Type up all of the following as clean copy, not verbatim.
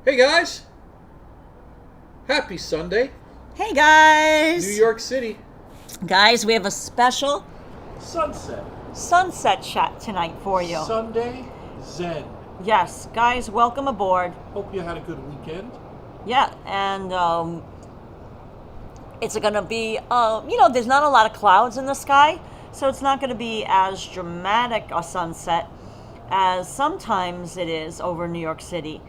Hey guys! Happy Sunday, Hey guys! New York City. Guys, we have a special Sunset. sunset chat tonight for you. Sunday Zen. Yes, guys, welcome aboard. Hope you had a good weekend. Yeah, and it's gonna be, there's not a lot of clouds in the sky, so it's not gonna be as dramatic a sunset as sometimes it is over New York City,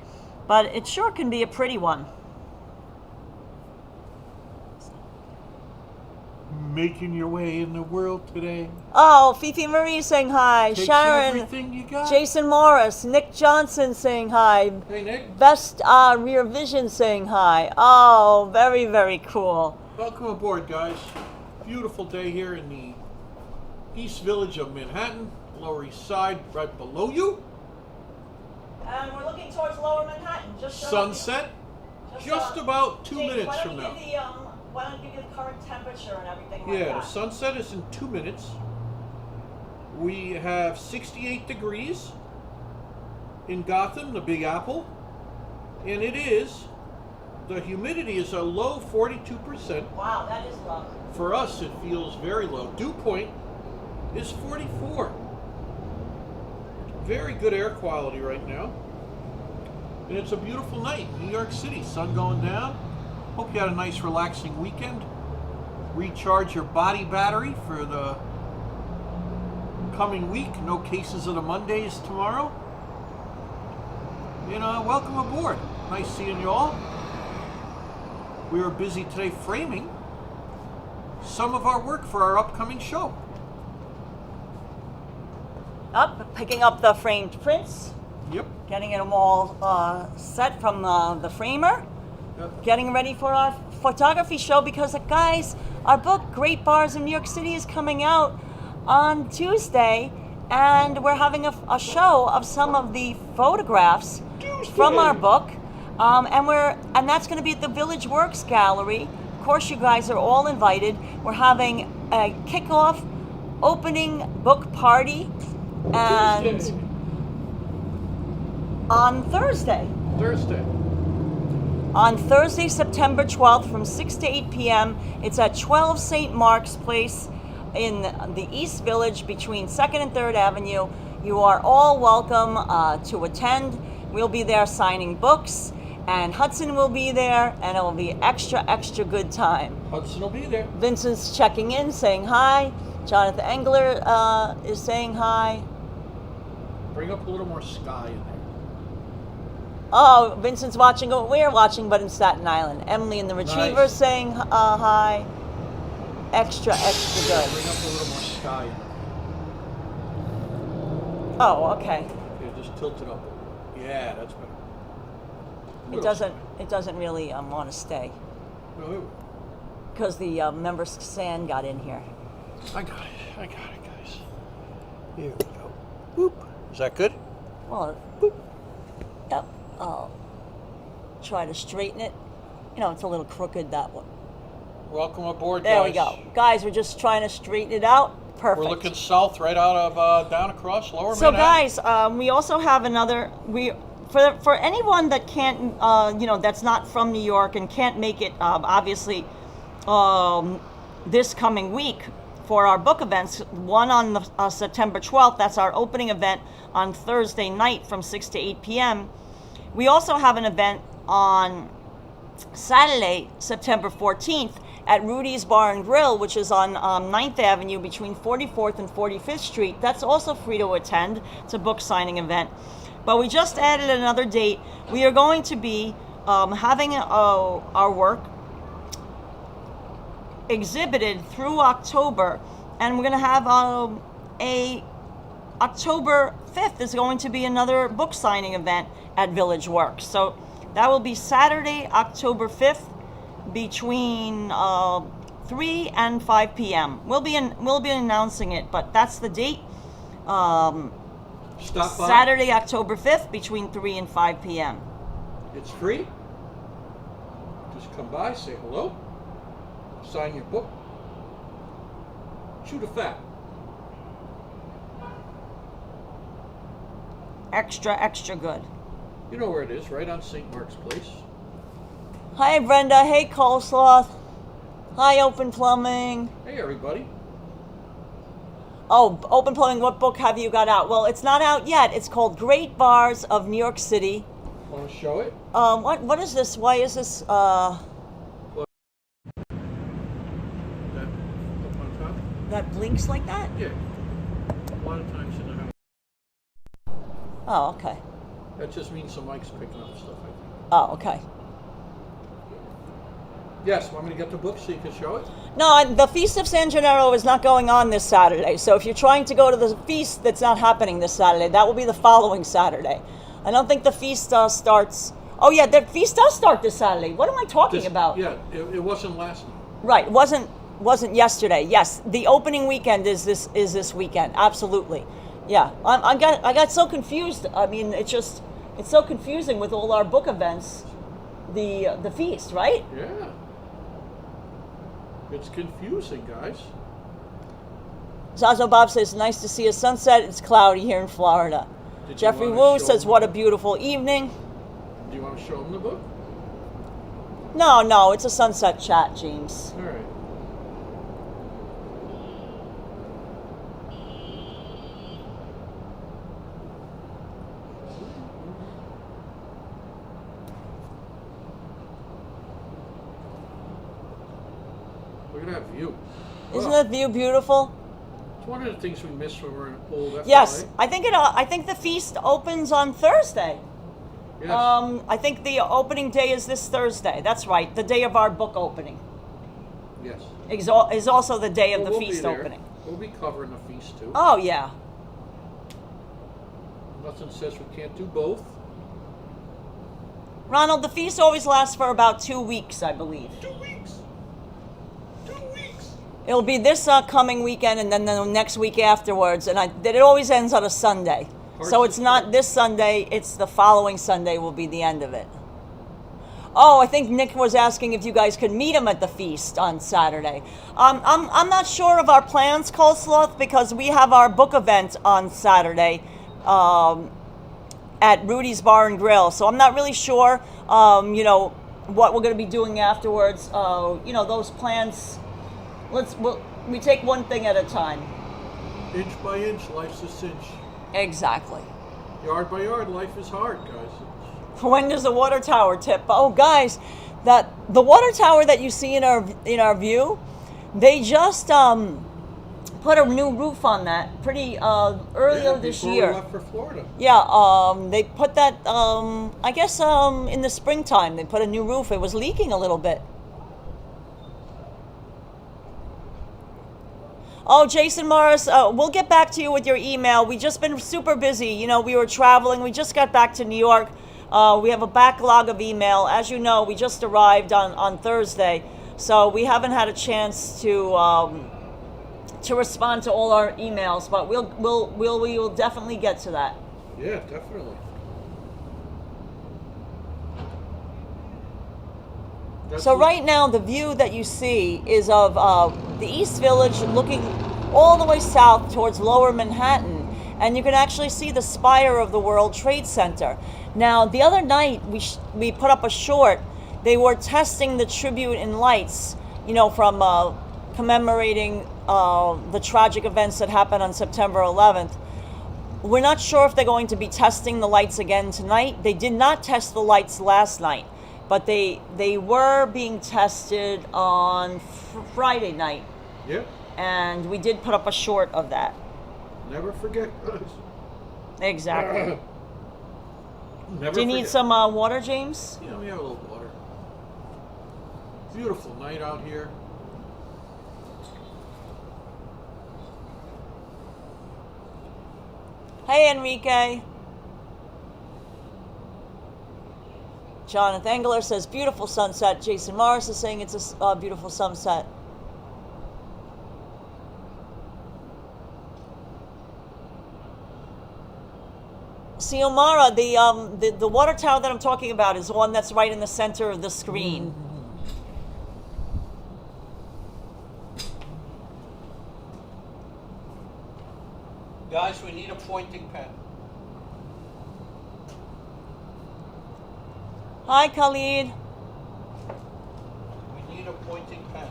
but it sure can be a pretty one. Making your way in the world today. Oh, Fifi Marie saying hi. Takes Sharon, everything you got. Jason Morris, Nick Johnson saying hi. Hey Nick. Best Rear Vision saying hi. Oh, very, very cool. Welcome aboard, guys. Beautiful day here in the East Village of Manhattan, Lower East Side, right below you. And we're looking towards Lower Manhattan. Sunset, just about 2 minutes from now. Why don't you give the current temperature and everything Yeah, the sunset is in 2 minutes. We have 68 degrees in Gotham, the Big Apple. And the humidity is a low 42%. Wow, that is low. For us, it feels very low. Dew point is 44. Very good air quality right now. And it's a beautiful night in New York City. Sun going down. Hope you had a nice relaxing weekend. Recharge your body battery for the coming week. No cases of the Mondays tomorrow. And welcome aboard. Nice seeing you all. We were busy today framing some of our work for our upcoming show. Picking up the framed prints. Yep. Getting them all set from the framer. Yep. Getting ready for our photography show because, guys, our book, Great Bars in New York City, is coming out on Tuesday, and we're having a show of some of the photographs from our book, and that's going to be at the Village Works Gallery. Of course, you guys are all invited. We're having a kickoff opening book party, and Tuesday. on Thursday. On Thursday, September 12th from 6 to 8 p.m. It's at 12 St. Mark's Place in the East Village between 2nd and 3rd Avenue. You are all welcome to attend. We'll be there signing books, and Hudson will be there, and it will be extra, extra good time. Hudson will be there. Vincent's checking in, saying hi. Jonathan Engler is saying hi. Bring up a little more sky in there. Oh, Vincent's watching what we're watching, but in Staten Island. Emily and the Retrievers Nice. saying hi. Extra, extra good. Bring up a little more sky in there. Oh, okay. Yeah, just tilt it up. Yeah, that's better. It doesn't really want to stay No, because the member sand got in here. I got it, guys. Here we go. Boop. Is that good? Well, boop. Yep. I'll try to straighten it. It's a little crooked, that one. Welcome aboard, There guys. we go. Guys, we're just trying to straighten it out. Perfect. We're looking south, right out of down across Lower So Manhattan. guys, we also have for anyone that can't, that's not from New York and can't make it, obviously, this coming week for our book events. One on the, September 12th, that's our opening event on Thursday night from 6 to 8 p.m. We also have an event on Saturday, September 14th, at Rudy's Bar and Grill, which is on 9th Avenue between 44th and 45th Street. That's also free to attend. It's a book signing event. But we just added another date. We are going to be having our work exhibited through October, and we're going to have a October 5th is going to be another book signing event at Village Works. So that will be Saturday, October 5th, between 3 and 5 p.m. We'll be announcing it, but that's the date. Stop by. Saturday, October 5th, between 3 and 5 p.m. It's free. Just come by, say hello, sign your book, shoot a fact. Extra, extra good. You know where it is, right on St. Mark's Place. Hi, Brenda. Hey, Coleslaw. Hi, Open Plumbing. Hey, everybody. Oh, Open Plumbing, what book have you got out? Well, it's not out yet. It's called Great Bars of New York City. Want to show it? What is this? Why is this, That up on top? that blinks like that? Yeah. A lot of times in the house. Oh, okay. That just means the mic's picking up stuff, I think. Oh, okay. Yes, want me to get the book so you can show it? No, the Feast of San Gennaro is not going on this Saturday. So if you're trying to go to the feast, that's not happening this Saturday. That will be the following Saturday. I don't think the feast starts. Oh yeah, the feast does start this Saturday. What am I talking about? Yeah, it wasn't last night. Right, it wasn't yesterday. Yes, the opening weekend is this weekend. Absolutely. Yeah, I got so confused. I mean, it's so confusing with all our book events. The feast, right? Yeah. It's confusing, guys. Zazo Bob says, nice to see a sunset. It's cloudy here in Florida. Jeffrey Wu says, what a beautiful evening. Do you want to show them the book? No, it's a sunset chat, James. All right. Look at that view. Isn't Wow. that view beautiful? It's one of the things we missed when we were in old FLA. Yes, I think the feast opens on Thursday. Yes. I think the opening day is this Thursday. That's right, the day of our book opening. Yes. Is also the day of the We'll feast be there. opening. We'll be covering the feast too. Oh yeah. Nothing says we can't do both. Ronald, the feast always lasts for about 2 weeks, I believe. 2 weeks. 2 weeks. It'll be this coming weekend and then the next week afterwards, and it always ends on a Sunday. So it's not this Sunday, it's the following Sunday will be the end of it. Oh, I think Nick was asking if you guys could meet him at the feast on Saturday. I'm not sure of our plans, Coleslaw, because we have our book event on Saturday at Rudy's Bar and Grill. So I'm not really sure, what we're going to be doing afterwards. Those plans. We take one thing at a time. Inch by inch, life's a cinch. Exactly. Yard by yard, life is hard, guys. When does the water tower tip? Oh, guys, the water tower that you see in our view, they just put a new roof on that pretty earlier this year. Before we left for Florida. Yeah, they put that. I guess in the springtime they put a new roof. It was leaking a little bit. Oh, Jason Morris, we'll get back to you with your email. We've just been super busy. We were traveling. We just got back to New York. We have a backlog of email. As you know, we just arrived on Thursday, so we haven't had a chance to respond to all our emails. But we will definitely get to that. Yeah, definitely. So right now, the view that you see is of the East Village looking all the way south towards Lower Manhattan. And you can actually see the spire of the World Trade Center. Now, the other night, we put up a short. They were testing the tribute in lights, from commemorating the tragic events that happened on September 11th. We're not sure if they're going to be testing the lights again tonight. They did not test the lights last night. But they were being tested on Friday night. Yeah. And we did put up a short of that. Never forget, guys. Exactly. Never Do you need forget. some water, James? Yeah, we have a little water. Beautiful night out here. Hey, Enrique. Jonathan Engler says, beautiful sunset. Jason Morris is saying it's a beautiful sunset. Xiomara, the water tower that I'm talking about is the one that's right in the center of the screen. Guys, we need a pointing pen. Hi, Khalid. We need a pointing pen.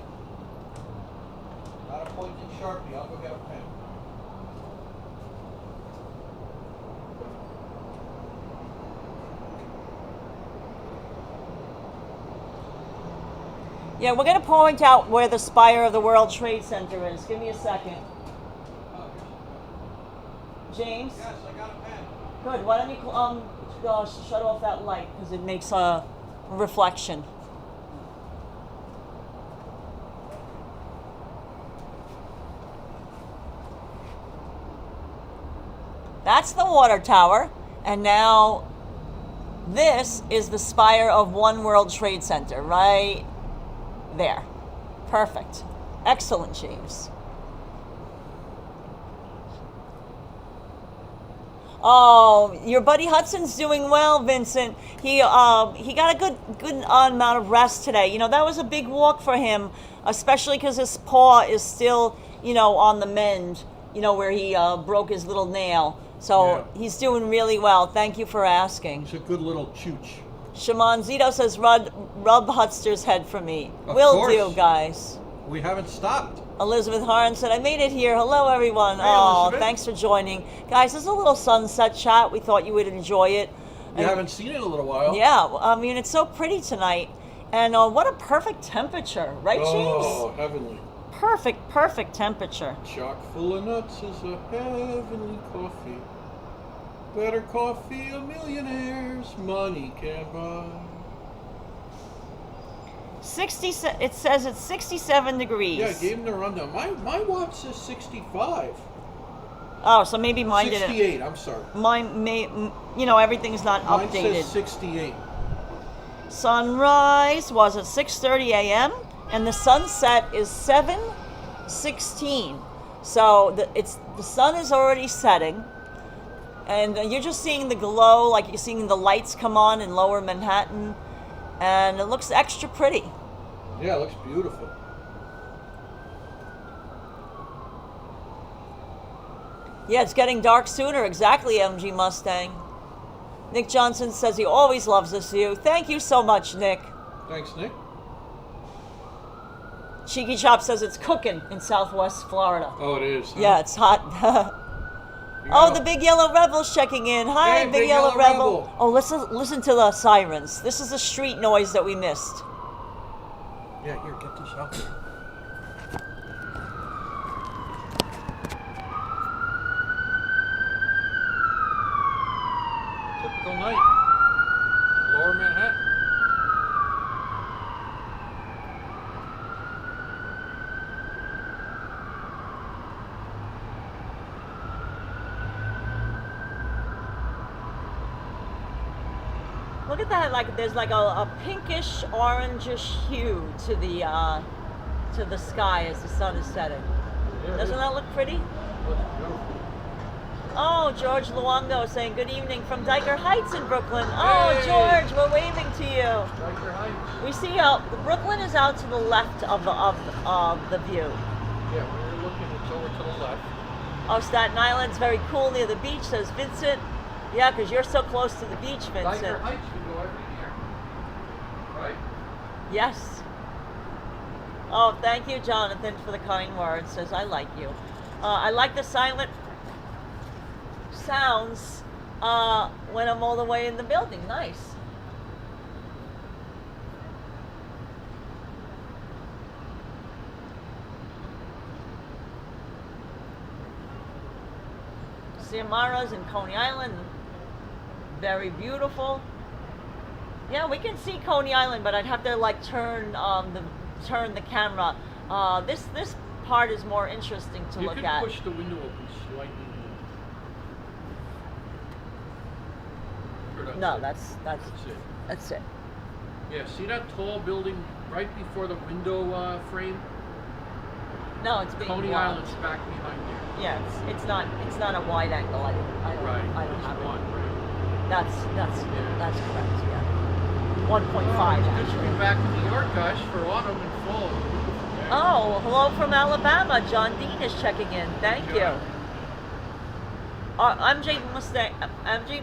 Not a pointing Sharpie. I'll go get a pen. Yeah, we're going to point out where the spire of the World Trade Center is. Give me a second. James? Yes, I got a pen. Good. Why don't you shut off that light because it makes a reflection. That's the water tower. And now this is the spire of One World Trade Center right there. Perfect. Excellent, James. Oh, your buddy Hudson's doing well, Vincent. He got a good amount of rest today. You know, that was a big walk for him, especially because his paw is still, on the mend, where he broke his little nail. So he's doing really well. Thank you for asking. He's a good little chooch. Shaman Zito says, rub Hutster's head for me. Of Will course. do, guys. We haven't stopped. Elizabeth Harn said, I made it here. Hello, everyone. Hey, oh, Elizabeth. thanks for joining. Guys, this is a little sunset chat. We thought you would enjoy it. You haven't seen it in a little while. Yeah, I mean, it's so pretty tonight. And what a perfect temperature, right, James? Oh, heavenly. Perfect temperature. Chock full of nuts is a heavenly coffee. Better coffee a millionaire's money can buy. It says it's 67 degrees. Yeah, I gave him the rundown. My watch says 65. Oh, so maybe mine didn't. 68, I'm sorry. Mine may, everything's not Mine updated. says 68. Sunrise was at 6:30 a.m. and the sunset is 7:16. So the sun is already setting, and you're just seeing the glow, like you're seeing the lights come on in Lower Manhattan, and it looks extra pretty. Yeah, it looks beautiful. Yeah, it's getting dark sooner. Exactly, MG Mustang. Nick Johnson says he always loves this view. Thank you so much, Nick. Thanks, Nick. Cheeky Chop says it's cooking in Southwest Florida. Oh, it is. Huh? Yeah, it's hot. Oh, the Big Yellow Rebel's checking in. Hi, Hey, Big Yellow Rebel. Oh, listen to the sirens. This is the street noise that we missed. Yeah, here, get this out there. Typical night. Lower Manhattan. Look at that! Like there's like a pinkish, orangish hue to the sky as the sun is setting. Yeah, Doesn't that look pretty? Looks beautiful. Oh, George Luongo saying good evening from Diker Heights in Brooklyn. Oh, Hey. George, we're waving to you. Diker Heights. We see Brooklyn is out to the left of the view. Yeah, when you're looking, it's over to the left. Oh, Staten Island's very cool near the beach, says Vincent. Yeah, because you're so close to the beach, Vincent. Diker Heights, we go every year. Right? Yes. Oh, thank you, Jonathan, for the kind words. Says, I like you. I like the silent sounds when I'm all the way in the building. Nice. Samara's in Coney Island. Very beautiful. Yeah, we can see Coney Island, but I'd have to like turn the camera. This part is more interesting to look at. You can push the window open slightly more. No, it. that's it. That's it. Yeah, see that tall building right before the window frame? No, it's being Coney blocked. Island's back behind there. Yeah, it's not a wide angle. I don't have it. One, right. That's correct. Yeah. 1.5 Good to actually. be back in New York, guys, for autumn and fall. Oh, hello from Alabama. John Dean is checking in. Thank you. MJ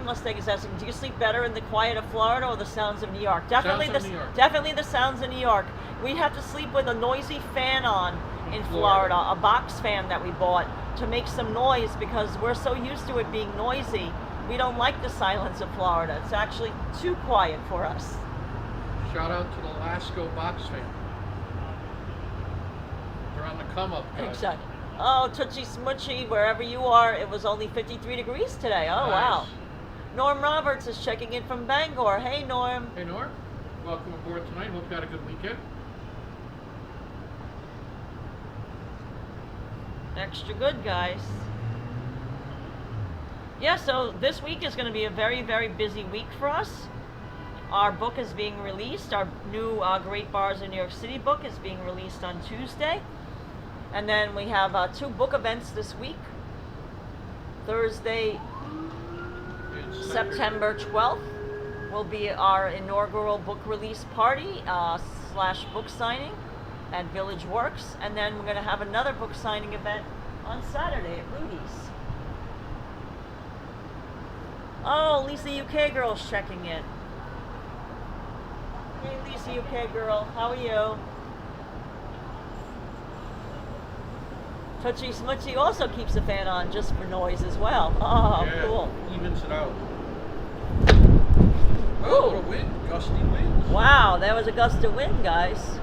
Mustang is asking, do you sleep better in the quiet of Florida or the sounds of New York? Definitely Sounds of New York. definitely the sounds of New York. We have to sleep with a noisy fan on in Florida, a box fan that we bought to make some noise because we're so used to it being noisy. We don't like the silence of Florida. It's actually too quiet for us. Shout out to the Lasco box fan. They're on the come up, guys. Exactly. Oh, Tootsie Smoochy, wherever you are, it was only 53 degrees today. Oh, Nice. wow. Norm Roberts is checking in from Bangor. Hey, Norm. Hey, Norm. Welcome aboard tonight. Hope you had a good weekend. Extra good, guys. Yeah, so this week is going to be a very, very busy week for us. Our book is being released. Our new Great Bars in New York City book is being released on Tuesday. And then we have 2 book events this week. Thursday, September 12th will be our inaugural book release party / book signing at Village Works. And then we're going to have another book signing event on Saturday at Rudy's. Oh, Lisa UK Girl's checking in. Hey, Lisa UK Girl, how are you? Touchy Smoochy also keeps the fan on just for noise as well. Oh, yeah, cool. Evens it out. Oh, a little wind, gusty winds. Wow, that was a gust of wind, guys.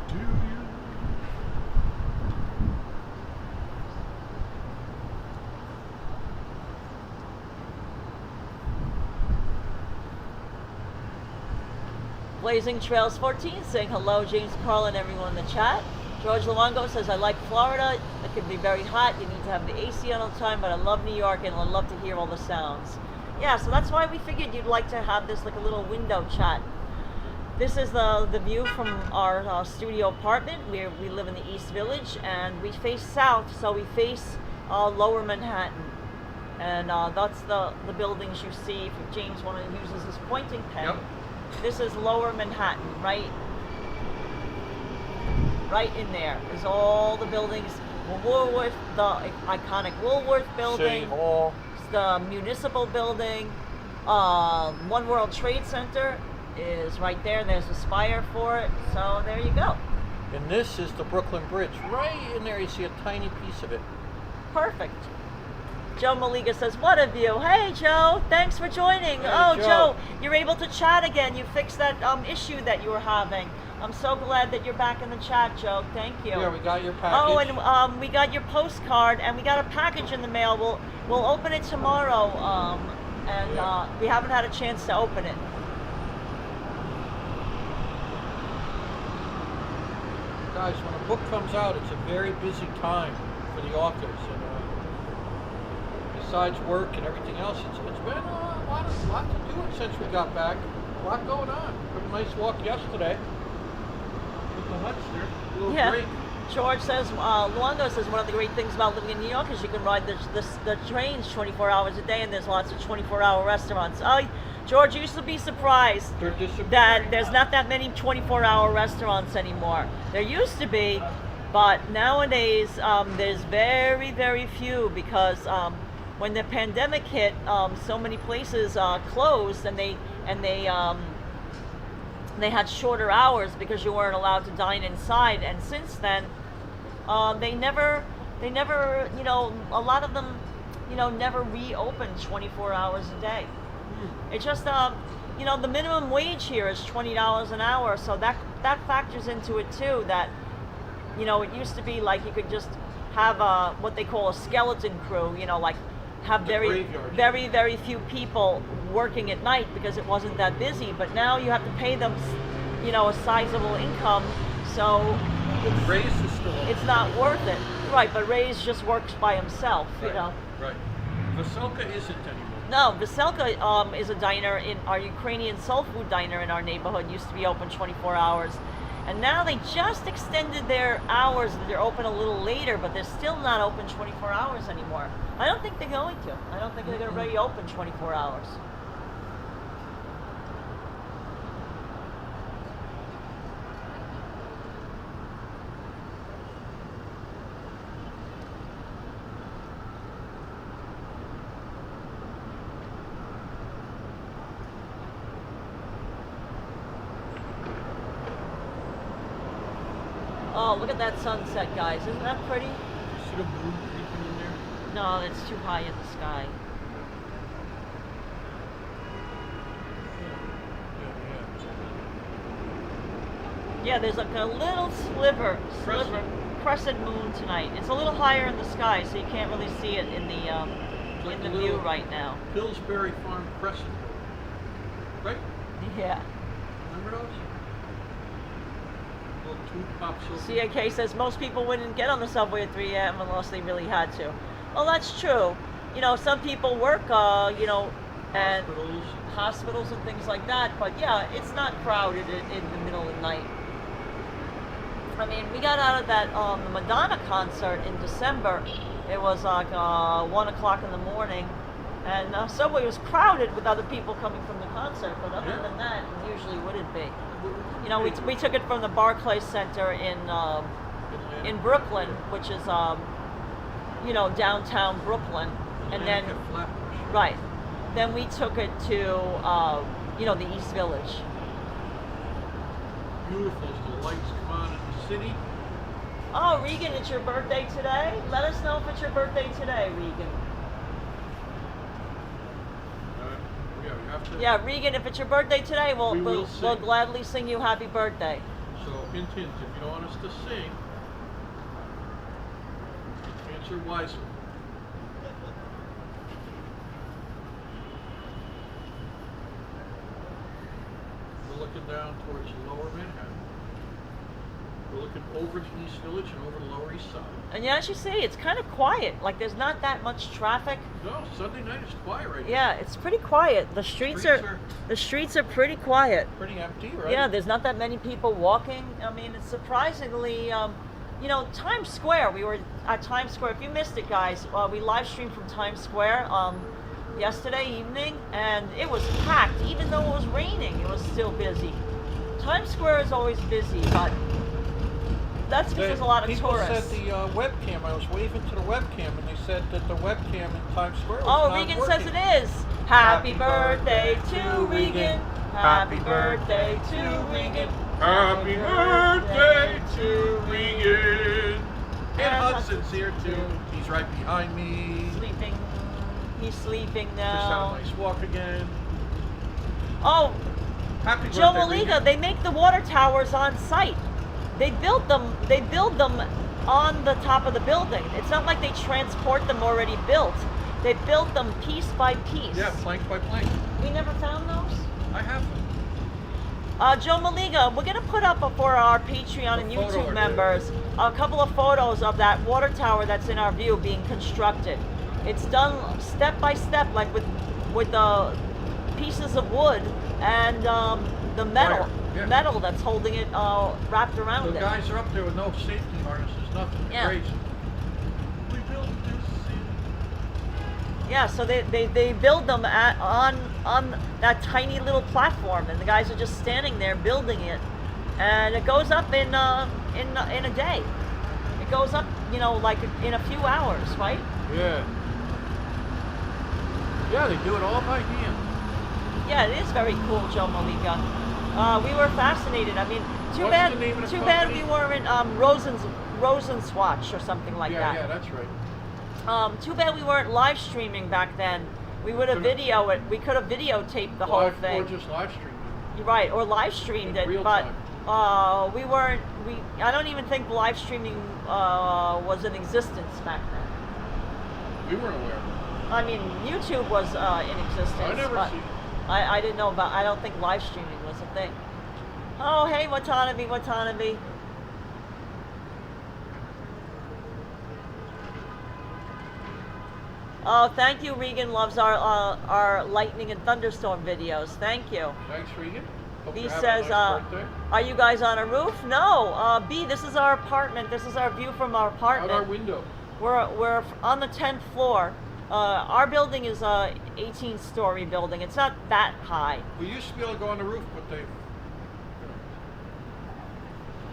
Do you? Blazing Trails 14 saying hello, James, Karla, and everyone in the chat. George Luongo says, I like Florida. It can be very hot. You need to have the AC on all the time, but I love New York and I love to hear all the sounds. Yeah, so that's why we figured you'd like to have this like a little window chat. This is the view from our studio apartment. We live in the East Village and we face south, so we face Lower Manhattan. And that's the buildings you see if James uses his pointing pen. Yep. This is Lower Manhattan, right in there is all the buildings. Woolworth, the iconic Woolworth building, City Hall, the municipal building, One World Trade Center is right there. There's a spire for it. So there you go. and this is the Brooklyn Bridge. Right in there, you see a tiny piece of it. Perfect. Joe Maliga says, what a view. Hey, Joe. Thanks for joining. Hey, oh, Joe. You're able to chat again. You fixed that issue that you were having. I'm so glad that you're back in the chat, Joe. Thank you. Yeah, we got your package. Oh, and we got your postcard, and we got a package in the mail. We'll open it tomorrow, we haven't had a chance to open it. Guys, when a book comes out, it's a very busy time for the authors. And besides work and everything else, it's been a lot to do since we got back. A lot going on. Took a nice walk yesterday with the Hudster. A little break. George says, Luongo says one of the great things about living in New York is you can ride the trains 24 hours a day and there's lots of 24-hour restaurants. Oh, George, you used to be surprised that there's not that many 24-hour restaurants anymore. There used to be, but nowadays there's very, very few because when the pandemic hit, so many places closed and they had shorter hours because you weren't allowed to dine inside. And since then, they never, a lot of them, never reopened 24 hours a day. It's just, the minimum wage here is $20 an hour, so that factors into it too. That, it used to be like you could just have what they call a skeleton crew, like have very, very, very few people working at night because it wasn't that busy. But now you have to pay them, a sizable income, so it's not worth it. Right, but Ray's just works by himself, Right. Veselka isn't anymore. No, Veselka is a diner in our Ukrainian soul food diner in our neighborhood. Used to be open 24 hours. And now they just extended their hours. They're open a little later, but they're still not open 24 hours anymore. I don't think they're going to. I don't think they're going to reopen 24 hours. Oh, look at that sunset, guys. Isn't that pretty? You see the moon creeping in there? No, it's too high in the sky. Yeah, there's like a little crescent moon tonight. It's a little higher in the sky, so you can't really see it in the view right now. Pillsbury Farm Crescent. Right? Yeah. Remember those? Little tube pops over. CAK says most people wouldn't get on the subway at 3 a.m. unless they really had to. Well, that's true. You know, some people work, you know, and hospitals and things like that. But yeah, it's not crowded in the middle of the night. I mean, we got out of that the Madonna concert in December. It was like 1 o'clock in the morning, and subway was crowded with other people coming from the concert. But other than that, it usually wouldn't be. You know, we took it from the Barclays Center in Brooklyn, which is you know, downtown Brooklyn, and then right. Then we took it to you know, the East Village. Beautiful as the lights come on in the city. Oh, Regan, it's your birthday today? Let us know if it's your birthday today, Regan. Yeah, we have to. Yeah, Regan, if it's your birthday today, we'll gladly sing you happy birthday. So, hint, hint, if you don't want us to sing, answer wisely. We're looking down towards Lower Manhattan. We're looking over the East Village and over the Lower East Side. And yeah, as you see, it's kind of quiet. Like, there's not that much traffic. No, Sunday night is quiet right now. Yeah, it's pretty quiet. The streets are pretty quiet. Pretty empty, right? Yeah, there's not that many people walking. I mean, it's surprisingly, you know, Times Square. We were at Times Square. If you missed it, guys, we live streamed from Times Square yesterday evening, and it was packed. Even though it was raining, it was still busy. Times Square is always busy, but that's because there's a lot of tourists. People said the webcam, I was waving to the webcam, and they said that the webcam in Times Square was not working. Regan says it is. Happy birthday to Regan. Happy birthday to Regan. Happy birthday to Regan. And Hudson's here too. He's right behind me. Sleeping. He's sleeping now. Just had a nice walk again. Oh, happy birthday, Joe Maliga, Regan. they make the water towers on site. They build them on the top of the building. It's not like they transport them already built. They built them piece by piece. Yeah, plank by plank. We never found those? I have them. Joe Maliga, we're going to put up for our Patreon and YouTube members a couple of photos of that water tower that's in our view being constructed. It's done step by step, like with the pieces of wood and the metal. Yeah. Metal that's holding it wrapped around it. The guys are up there with no safety harnesses, nothing. Yeah. Crazy. We built this city. Yeah, so they build them on that tiny little platform, and the guys are just standing there building it, and it goes up in a day. It goes up, you know, like in a few hours, right? Yeah. Yeah, they do it all by hand. Yeah, it is very cool, Joe Malika. We were fascinated. I mean, too What's bad the name of the we company? weren't Rosenswatch or something like that. Yeah, that's right. Too bad we weren't live streaming back then. We would have we could have videotaped the whole thing. Or just live streamed You're right, or live streamed it, but we weren't. I don't even think live streaming was in existence back then. We weren't aware of it. I mean, YouTube was in existence. I never but seen it. I didn't know about. I don't think live streaming was a thing. Oh, hey, Watanabe. Oh, thank you. Regan loves our lightning and thunderstorm videos. Thank you. Thanks, Regan. Hope B you're having says, a nice birthday. are you guys on a roof? No. B, this is our apartment. This is our view from our apartment. Out our window. We're on the 10th floor. Our building is a 18-story building. It's not that high. We used to be able to go on the roof, but they.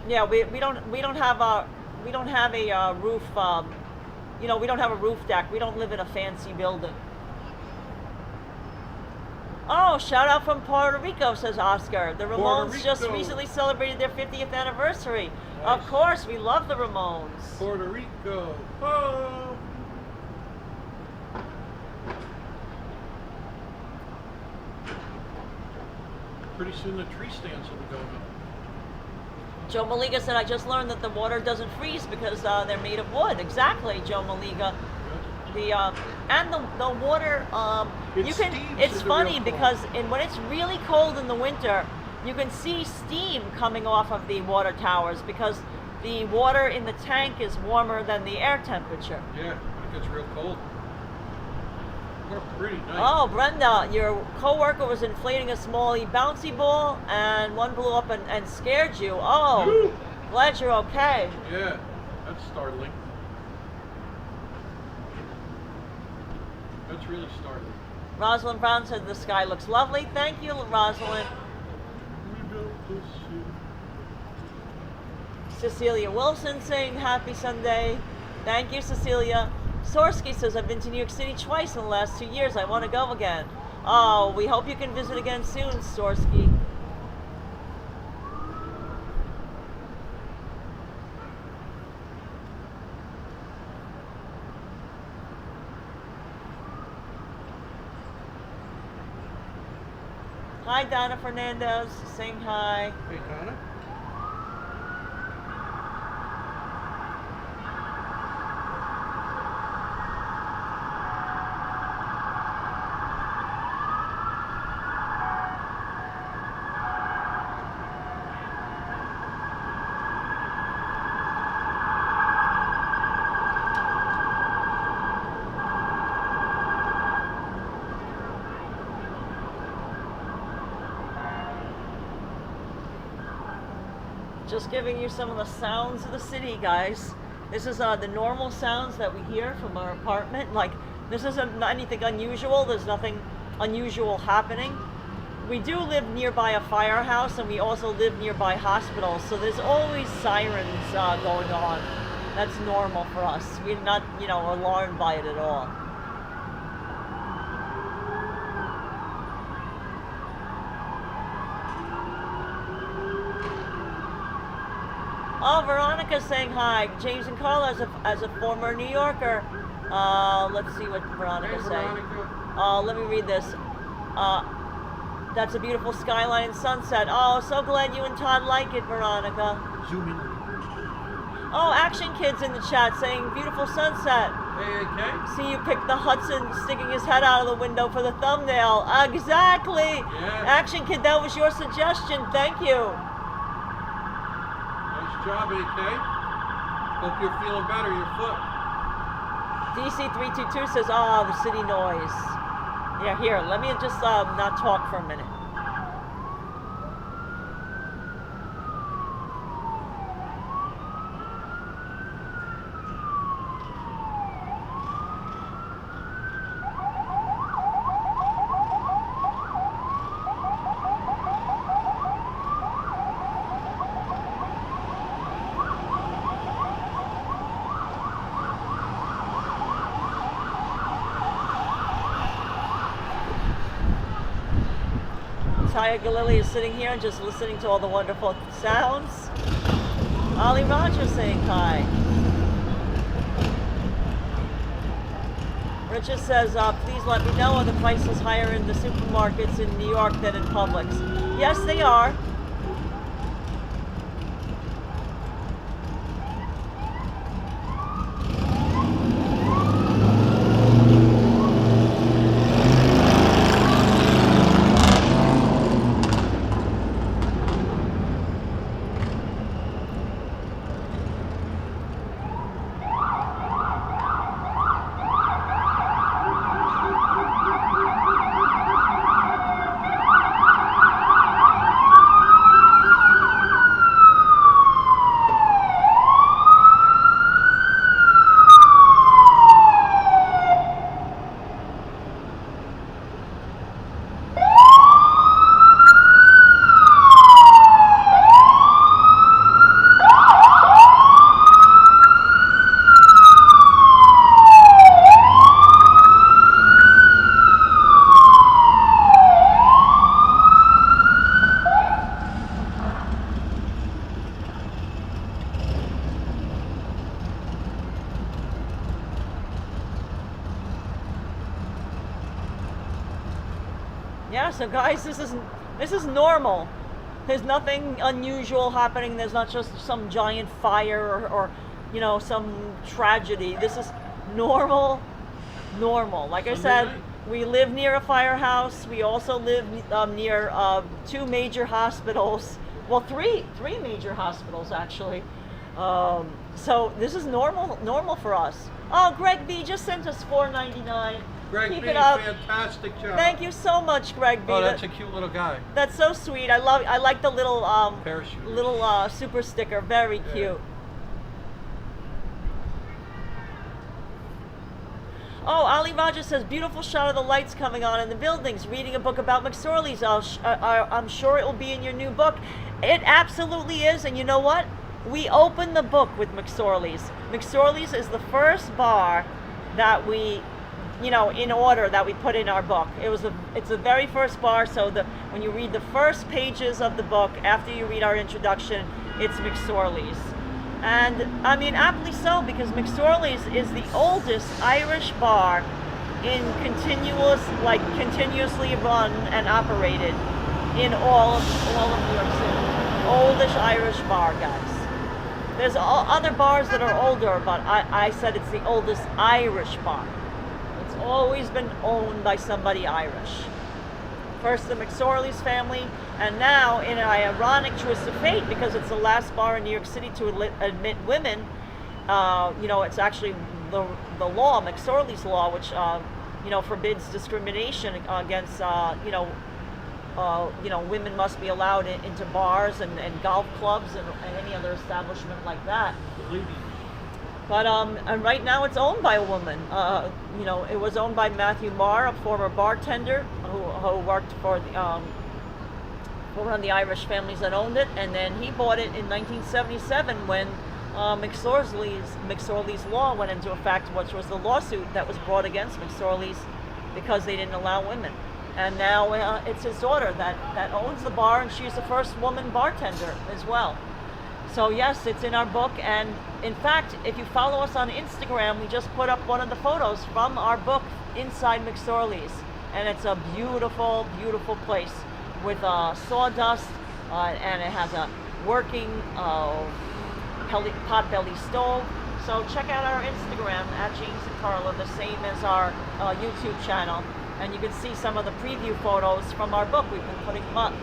Yeah, we don't have a roof. You know, we don't have a roof deck. We don't live in a fancy building. Oh, Oh, shout out from Puerto Rico, says Oscar. The Puerto Ramones just Rico. recently celebrated their 50th anniversary. Nice. Of course, we love the Ramones. Puerto Rico. Oh. Pretty soon the tree stands will be going up. Joe Maliga said, I just learned that the water doesn't freeze because they're made of wood. Exactly, Joe Maliga. The and the water, It you can. steams It's in the funny real because when it's really cold in the winter, you can see steam coming off of the water towers because the water in the tank is warmer than the air temperature. Yeah, when it gets real cold. What a pretty night. Oh, Brenda, your coworker was inflating a small bouncy ball and one blew up and scared you. Oh, Woo. glad you're okay. Yeah, that's startling. That's really startling. Rosalind Brown said the sky looks lovely. Thank you, Rosalind. Cecilia Wilson saying happy Sunday. Thank you, Cecilia. Sorsky says, I've been to New York City twice in the last 2 years. I want to go again. Oh, we hope you can visit again soon, Sorsky. Hi, Donna Fernandez, saying hi. Hey, Donna. Just giving you some of the sounds of the city, guys. This is the normal sounds that we hear from our apartment. Like, this isn't anything unusual. There's nothing unusual happening. We do live nearby a firehouse, and we also live nearby hospitals, so there's always sirens going on. That's normal for us. We're not, alarmed by it at all. Oh, Veronica's saying hi. James and Karla, as a former New Yorker. Let's see what Veronica's saying. Let me read this. That's a beautiful skyline and sunset. Oh, so glad you and Todd like it, Veronica. Zoom in. Oh, Action Kid's in the chat saying beautiful sunset. Hey, okay. See, you picked the Hudson sticking his head out of the window for the thumbnail. Exactly. Yeah. Action Kid, that was your suggestion. Thank you. Nice job, AK. Hope you're feeling better, your foot. DC322 says, the city noise. Yeah, here, let me just not talk for a minute. Taya Galili is sitting here and just listening to all the wonderful sounds. Ollie Rogers saying hi. Richard says, please let me know, are the prices higher in the supermarkets in New York than in Publix? Yes, they are. Yeah, so guys, this is normal. There's nothing unusual happening. There's not just some giant fire or you know, some tragedy. This is normal. Like I said, we live near a firehouse. We also live near 2 major hospitals. Well, three major hospitals actually. So this is normal for us. Oh, Greg B just sent us $4.99. Greg Keep B, it up. fantastic job. Thank you so much, Greg B. Oh, that's a cute little guy. That's so sweet. I like the little Parachute. little super sticker. Very cute. Oh, Ali Rogers says, beautiful shot of the lights coming on in the buildings. Reading a book about McSorley's. I'm sure it will be in your new book. It absolutely is. And you know what? We opened the book with McSorley's. McSorley's is the first bar that we, you know, in order that we put in our book. It's the very first bar. So when you read the first pages of the book, after you read our introduction, it's McSorley's. And I mean, aptly so, because McSorley's is the oldest Irish bar continuously run and operated in all of New York City. Oldest Irish bar, guys. There's other bars that are older, but I said it's the oldest Irish bar. It's always been owned by somebody Irish. First the McSorley's family, and now in an ironic twist of fate, because it's the last bar in New York City to admit women, you know, it's actually the law, McSorley's law, which you know, forbids discrimination against women must be allowed into bars and golf clubs and any other establishment like that. But and right now it's owned by a woman. You know, it was owned by Matthew Marr, a former bartender who worked for one of the Irish families that owned it, and then he bought it in 1977 when McSorley's law went into effect, which was the lawsuit that was brought against McSorley's because they didn't allow women. And now it's his daughter that owns the bar, and she's the first woman bartender as well. So yes, it's in our book, and in fact, if you follow us on Instagram, we just put up one of the photos from our book inside McSorley's, and it's a beautiful, beautiful place with sawdust, and it has a working potbelly stove. So check out our Instagram at JamesandKarla, the same as our YouTube channel, and you can see some of the preview photos from our book. We've been putting them up.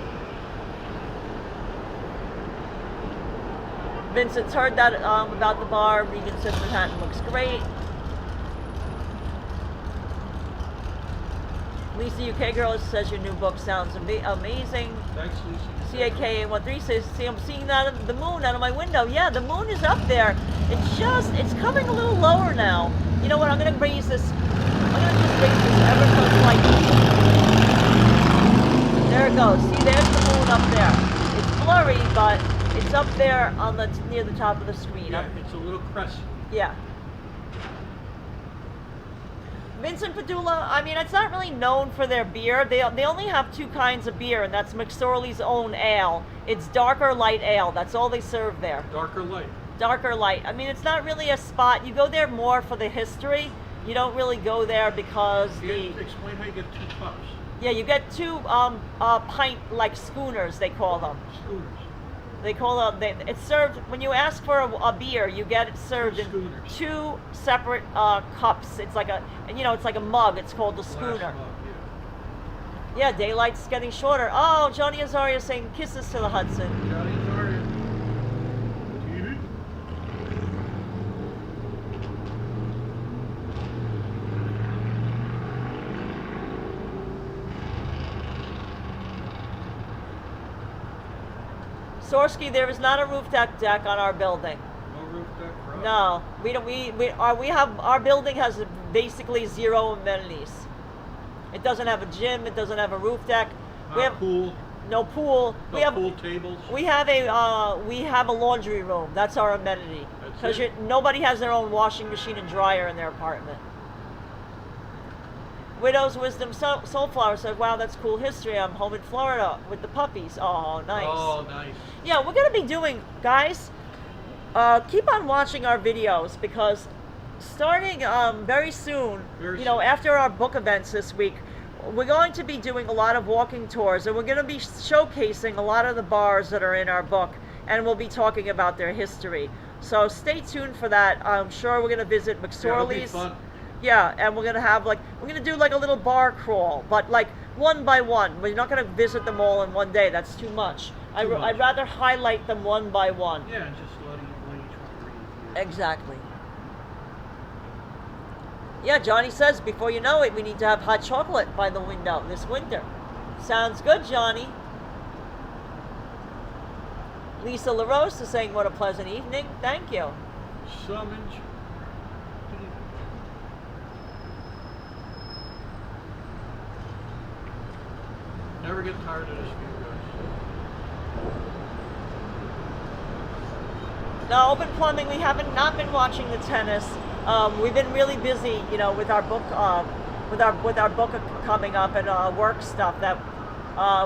Vincent's heard that about the bar. Regan says Manhattan looks great. Lisa UK Girl says your new book sounds amazing. Thanks, Lisa. CAK813 says, see, I'm seeing the moon out of my window. Yeah, the moon is up there. It's coming a little lower now. You know what? I'm gonna raise this. I'm gonna just raise this ever so slightly. There it goes. See, there's the moon up there. It's blurry, but it's up there on near the top of the screen. Yeah, it's a little crescent. Yeah. Vincent Padula, I mean, it's not really known for their beer. They only have 2 kinds of beer, and that's McSorley's own ale. It's dark or light ale. That's all they serve there. Dark or light? Dark or light. I mean, it's not really a spot. You go there more for the history. You don't really go there because Explain how you get 2 cups. Yeah, you get 2 pint, like schooners, they call them. Schooners. They call it's served when you ask for a beer. You get it served in 2 separate cups. It's like it's like a mug. It's called the schooner. Mug, yeah, daylight's getting shorter. Oh, Johnny Azaria saying kisses to the Hudson. Johnny Azaria. Sorsky, there is not a roof deck on our building. No roof deck, right? No, we don't. We have our building has basically 0 amenities. It doesn't have a gym. It doesn't have a roof deck. We have pool. No pool. No we have pool tables. We have a laundry room. That's our amenity. Because nobody has their own washing machine and dryer in their apartment. Widow's Wisdom Soulflower said, wow, that's cool history. I'm home in Florida with the puppies. Oh, nice. Oh, nice. Yeah, we're going to be doing, guys, keep on watching our videos, because starting very soon, after our book events this week, we're going to be doing a lot of walking tours, and we're going to be showcasing a lot of the bars that are in our book, and we'll be talking about their history. So stay tuned for that. I'm sure we're going to visit McSorley's. Yeah, it'll be fun. Yeah, and we're going to have we're going to do like a little bar crawl, but like one by one. We're not going to visit them all in one day. That's too much. I'd rather highlight them one by one. Yeah, and just let each one read. Exactly. Yeah, Johnny says, before you know it, we need to have hot chocolate by the window this winter. Sounds good, Johnny. Lisa LaRose is saying, what a pleasant evening. Thank you. Summons. Never get tired of this view, guys. No, Open Plumbing, we haven't not been watching the tennis. We've been really busy, you know, with our book, with our book coming up and work stuff. That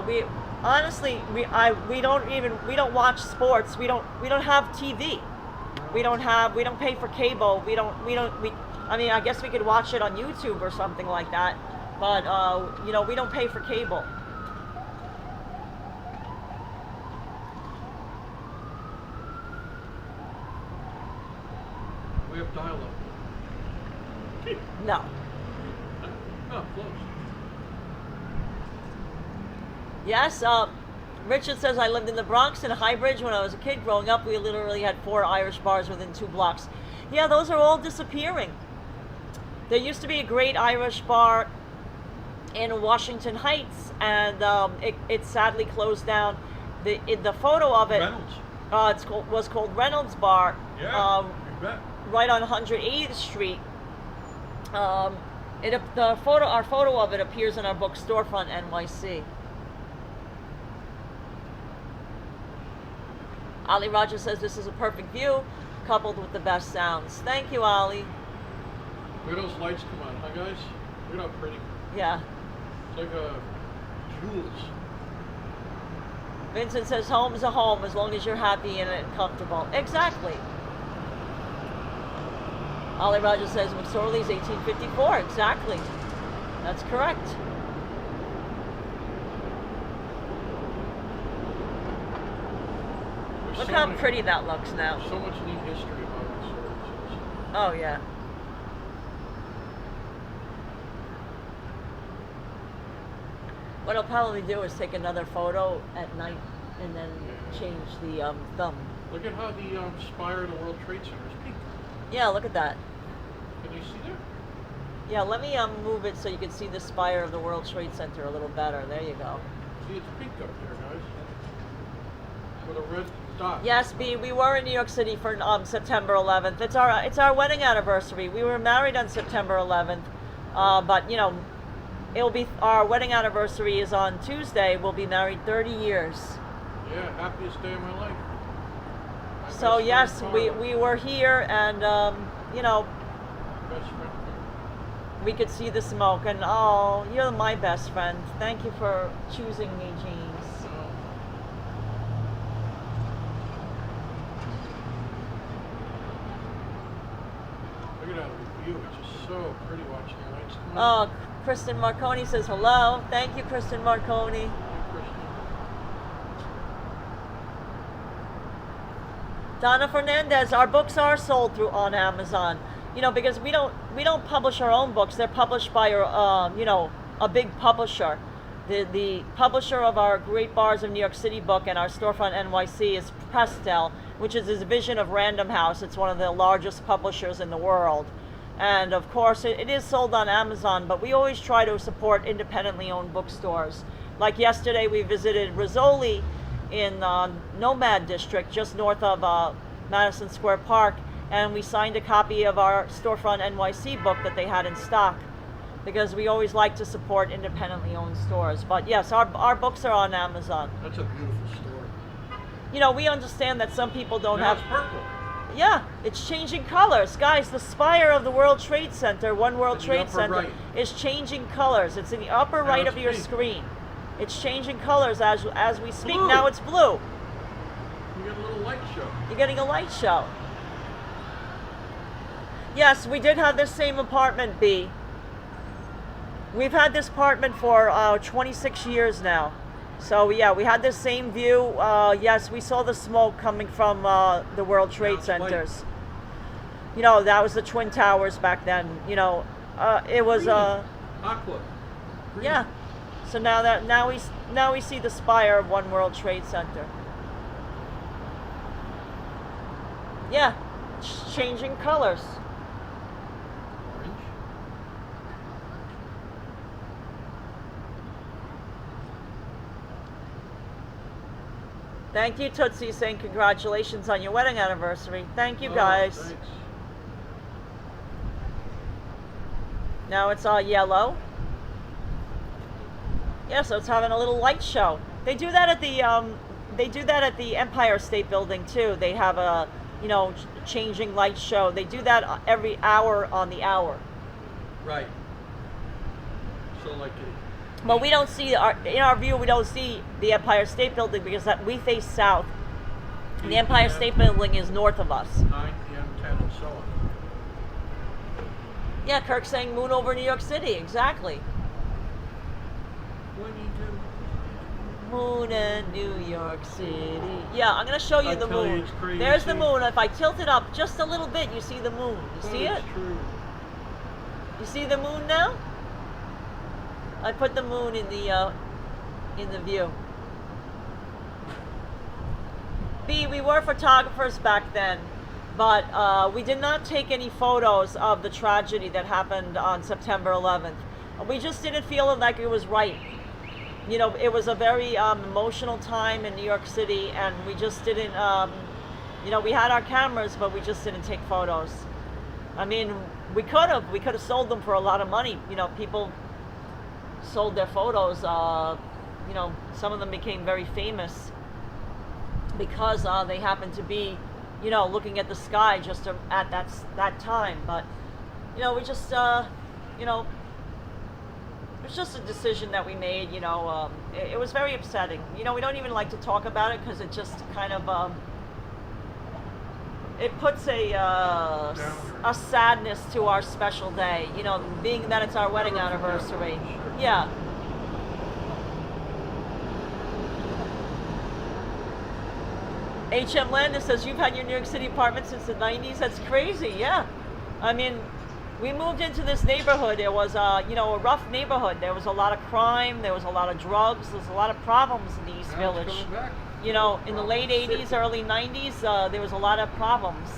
we honestly we don't watch sports. We don't have TV. We don't pay for cable. I mean, I guess we could watch it on YouTube or something like that. But you know, we don't pay for cable. We have dial-up. No. Oh, close. Yes, Richard says, I lived in the Bronx in Highbridge when I was a kid. Growing up, we literally had 4 Irish bars within 2 blocks. Yeah, those are all disappearing. There used to be a great Irish bar in Washington Heights, and it sadly closed down. The photo of it, Reynolds. Was called Reynolds Bar. Yeah, you bet. Right on 108th Street. Our photo of it appears in our book Storefront NYC. Ali Rogers says this is a perfect view, coupled with the best sounds. Thank you, Ali. Look at those lights come on, huh, guys? Look at how pretty. Yeah. It's like jewels. Vincent says home is a home as long as you're happy in it and comfortable. Exactly. Ollie Rogers says McSorley's 1854. Exactly. That's correct. Look how pretty that looks now. So much neat history about McSorley's. Oh, yeah. What I'll probably do is take another photo at night and then change the thumb. Look at how the spire of the World Trade Center is pink. Yeah, look at that. Can you see there? Yeah, let me move it so you can see the spire of the World Trade Center a little better. There you go. See, it's pink up there, guys. With a red dot. Yes, B. We were in New York City for September 11th. It's our wedding anniversary. We were married on September 11th, but you know, it'll be our wedding anniversary is on Tuesday. We'll be married 30 years. Yeah, happiest day of my life. So yes, we were here, and you know, best friend. we could see the smoke, and oh, you're my best friend. Thank you for choosing me, James. Look at that view. It's just so pretty watching the lights come Oh, on. Kristen Marconi says hello. Thank you, Kristen Marconi. Hey, Kristen. Donna Fernandez, our books are sold through on Amazon. You know, because we don't publish our own books. They're published by you know, a big publisher. The publisher of our Great Bars of New York City book and our Storefront NYC is Prestel, which is a division of Random House. It's one of the largest publishers in the world. And of course, it is sold on Amazon, but we always try to support independently owned bookstores. Like yesterday, we visited Rizzoli in Nomad District, just north of Madison Square Park, and we signed a copy of our Storefront NYC book that they had in stock, because we always like to support independently owned stores. But yes, our books are on Amazon. That's a beautiful story. You know, we understand that some people don't Now have... it's purple. Yeah, it's changing colors. Guys, the spire of the World Trade Center, One World Trade upper Center, right. is changing colors. It's in the upper Now right it's of your pink. screen. It's changing colors as we speak. Blue. Now it's blue. You get a little light show. You're getting a light show. Yes, we did have this same apartment, B. We've had this apartment for 26 years now. So yeah, we had the same view. Yes, we saw the smoke coming from the World Trade Centers. You know, that was the Twin Towers back then. You know, it was aqua. Green. Yeah. So now we see the spire of One World Trade Center. Yeah, changing colors. Orange. Thank you, Tootsie, saying congratulations on your wedding anniversary. Thank you, guys. Thanks. Now it's all yellow. Yeah, so it's having a little light show. They do that at the Empire State Building too. They have a, you know, changing light show. They do that every hour on the hour. Right. So like. Well, we don't see in our view. We don't see the Empire State Building because we face south. And the Empire State Building is north of us. 9 p.m., 10, and so on. Yeah, Kirk's saying moon over New York City. Exactly. When you do. Moon in New York City. Yeah, I'm going to show you the tell you moon. it's crazy. There's the moon. If I tilt it up just a little bit, you see the moon. You see it? True. You see the moon now? I put the moon in the view. B, we were photographers back then, but we did not take any photos of the tragedy that happened on September 11th. We just didn't feel like it was right. You know, it was a very emotional time in New York City, and we just didn't, you know, we had our cameras, but we just didn't take photos. I mean, we could have sold them for a lot of money. You know, people sold their photos. You know, some of them became very famous because they happened to be, you know, looking at the sky just at that time. But, you know, we just, you know, it was just a decision that we made. You know, it was very upsetting. You know, we don't even like to talk about it because it just kind of, it puts a sadness to our special day. You know, being that it's our wedding anniversary. Yeah. H.M. Landis says, you've had your New York City apartment since the 90s? That's crazy, yeah. I mean, we moved into this neighborhood. It was, you know, a rough neighborhood. There was a lot of crime. There was a lot of drugs. There was a lot of problems in the East Village. You know, in the late 80s, early 90s, there was a lot of problems.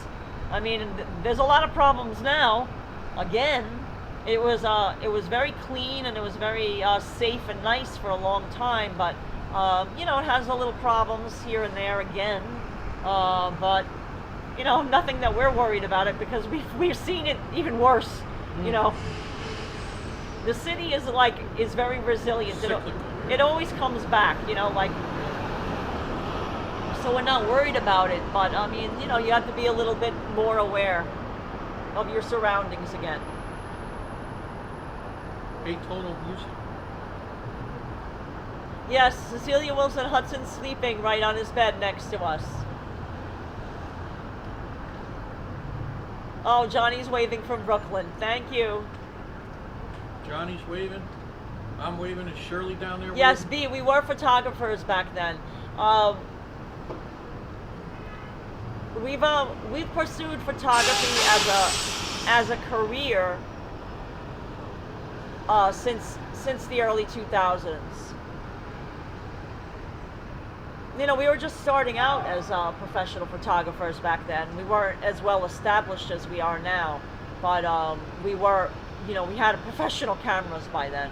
I mean, there's a lot of problems now. Again, it was very clean and it was very safe and nice for a long time. But you know, it has a little problems here and there again. But you know, nothing that we're worried about it because we've seen it even worse. You know, the city is very resilient. It always comes back. You know, like. So we're not worried about it, but I mean, you know, you have to be a little bit more aware of your surroundings again. Atonal music. Yes, Cecilia Wilson Hudson sleeping right on his bed next to us. Oh, Johnny's waving from Brooklyn. Thank you. Johnny's waving. I'm waving. Is Shirley down there? Yes, waving? B, we were photographers back then. We've pursued photography as a career since the early 2000s. You know, we were just starting out as professional photographers back then. We weren't as well established as we are now, but we were, you know, we had professional cameras by then.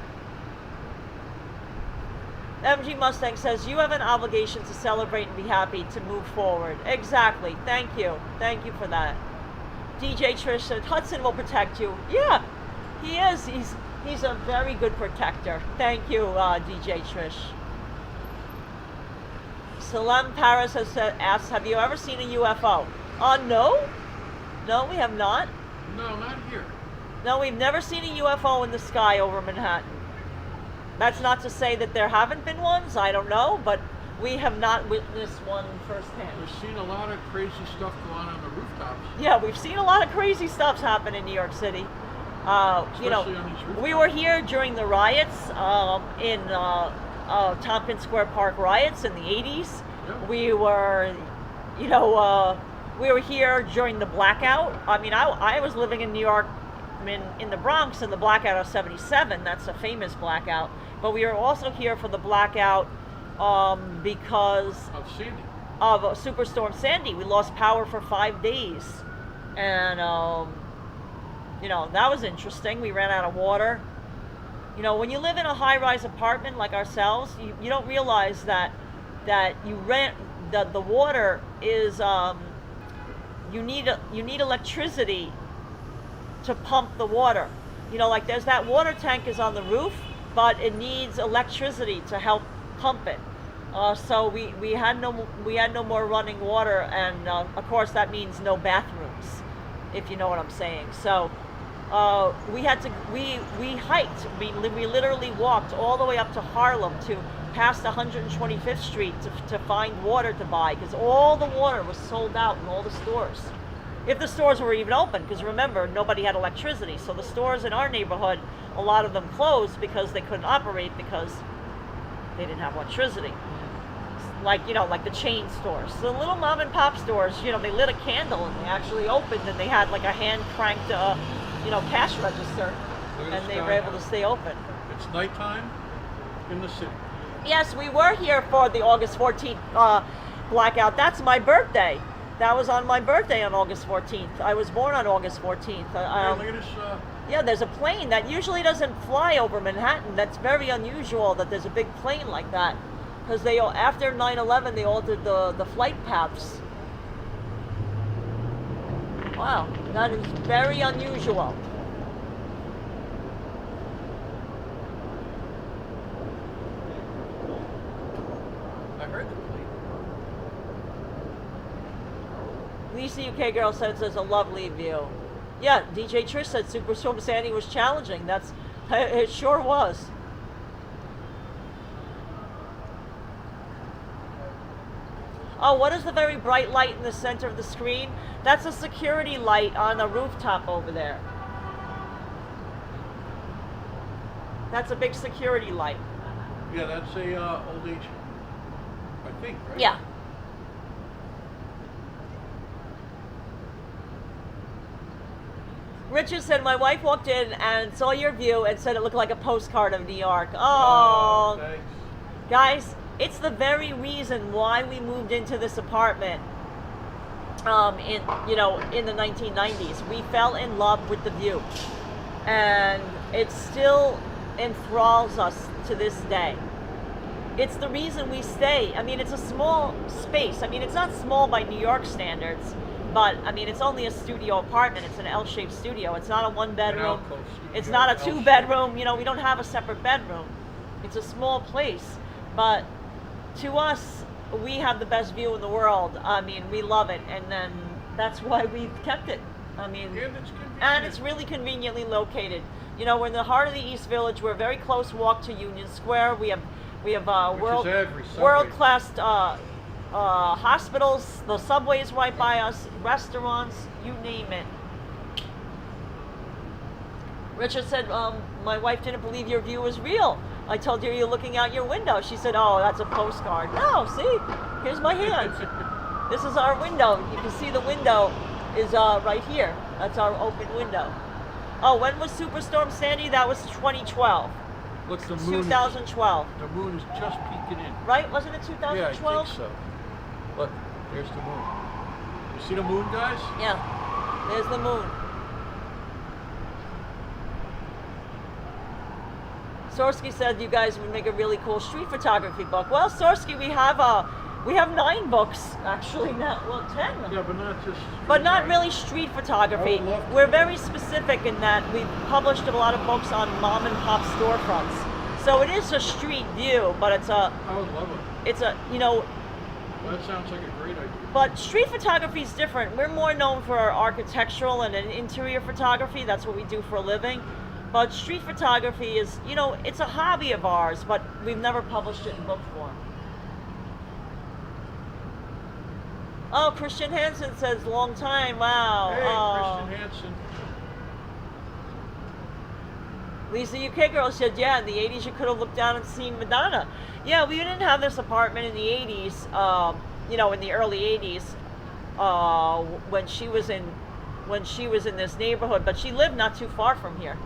MG Mustang says, you have an obligation to celebrate and be happy, to move forward. Exactly. Thank you. Thank you for that. DJ Trish said, Hudson will protect you. Yeah, he is. He's a very good protector. Thank you, DJ Trish. Salam Paris has asked, have you ever seen a UFO? No. No, we have not. No, not here. No, we've never seen a UFO in the sky over Manhattan. That's not to say that there haven't been ones, I don't know, but we have not witnessed one firsthand. We've seen a lot of crazy stuff go on the rooftops. Yeah, we've seen a lot of crazy stuff happen in New York City. You know, Especially on these rooftops. we were here during the riots in Tompkins Square Park riots in the 80s. Yeah. We were, you know, we were here during the blackout. I mean, I was living in New York, in the Bronx, in the blackout of '77. That's a famous blackout. But we were also here for the blackout because Of Sandy. of Superstorm Sandy. We lost power for 5 days, and you know, that was interesting. We ran out of water. You know, when you live in a high-rise apartment like ourselves, you don't realize that you rent the water is you need electricity to pump the water. You know, like there's that water tank is on the roof, but it needs electricity to help pump it. So we had no more running water, and of course that means no bathrooms, if you know what I'm saying. So we hiked. We literally walked all the way up to Harlem to past 125th Street to find water to buy, because all the water was sold out in all the stores. If the stores were even open, because remember, nobody had electricity. So the stores in our neighborhood, a lot of them closed because they couldn't operate because they didn't have electricity. Like, you know, like the chain stores. The little mom and pop stores, you know, they lit a candle and they actually opened, and they had like a hand cranked, you know, cash register, and they were able to stay open. It's nighttime in the city. Yes, we were here for the August 14th blackout. That's my birthday. That was on my birthday on August 14th. I was born on August 14th. Hey, look at this. Yeah, there's a plane that usually doesn't fly over Manhattan. That's very unusual that there's a big plane like that. Because they after 9/11 they altered the flight paths. Wow, that is very unusual. I heard the plane. Lisa UK Girl says there's a lovely view. Yeah, DJ Trish said Superstorm Sandy was challenging. It sure was. Oh, what is the very bright light in the center of the screen? That's a security light on a rooftop over there. That's a big security light. Yeah, that's a old age, I think, right? Yeah. Richard said, my wife walked in and saw your view and said it looked like a postcard of New York. Oh, Thanks. guys, it's the very reason why we moved into this apartment in the 1990s. We fell in love with the view, and it still enthralls us to this day. It's the reason we stay. I mean, it's a small space. I mean, it's not small by New York standards, but I mean, it's only a studio apartment. It's an L-shaped studio. It's not a one-bedroom. alcove studio, It's not a L-shaped. two-bedroom. You know, we don't have a separate bedroom. It's a small place, but to us, we have the best view in the world. I mean, we love it, and then that's why we've kept it. I mean, And it's really conveniently located. You know, we're in the heart of the East Village. We're a very close walk to Union Square. We have Which is every subway. world-class hospitals. The subway is right by us. Restaurants, you name it. Richard said, my wife didn't believe your view was real. I told her you're looking out your window. She said, oh, that's a postcard. No, see, here's my hand. This is our window. You can see the window is right here. That's our open window. Oh, when was Superstorm Sandy? That was 2012. Look, the moon. 2012. The moon is just peeking in. Right? Wasn't it Yeah, I 2012? think so. Look, there's the moon. You see the moon, guys? Yeah. There's the moon. Sorsky said you guys would make a really cool street photography book. Well, Sorsky, we have 9 books actually now. Well, 10. Yeah, but not just. But not really street photography. I would love to. We're very specific in that we've published a lot of books on mom and pop storefronts. So it is a street view, but it's a, I would love it. it's a, you know, That sounds like a great idea. but street photography is different. We're more known for our architectural and interior photography. That's what we do for a living. But street photography is, you know, it's a hobby of ours, but we've never published it in book form. Oh, Christian Hansen says, long time, wow. Hey, Oh. Christian Hansen. Lisa UK Girl said, yeah, in the 80s you could have looked down and seen Madonna. Yeah, we didn't have this apartment in the 80s, in the early 80s, when she was in this neighborhood, but she lived not too far from here.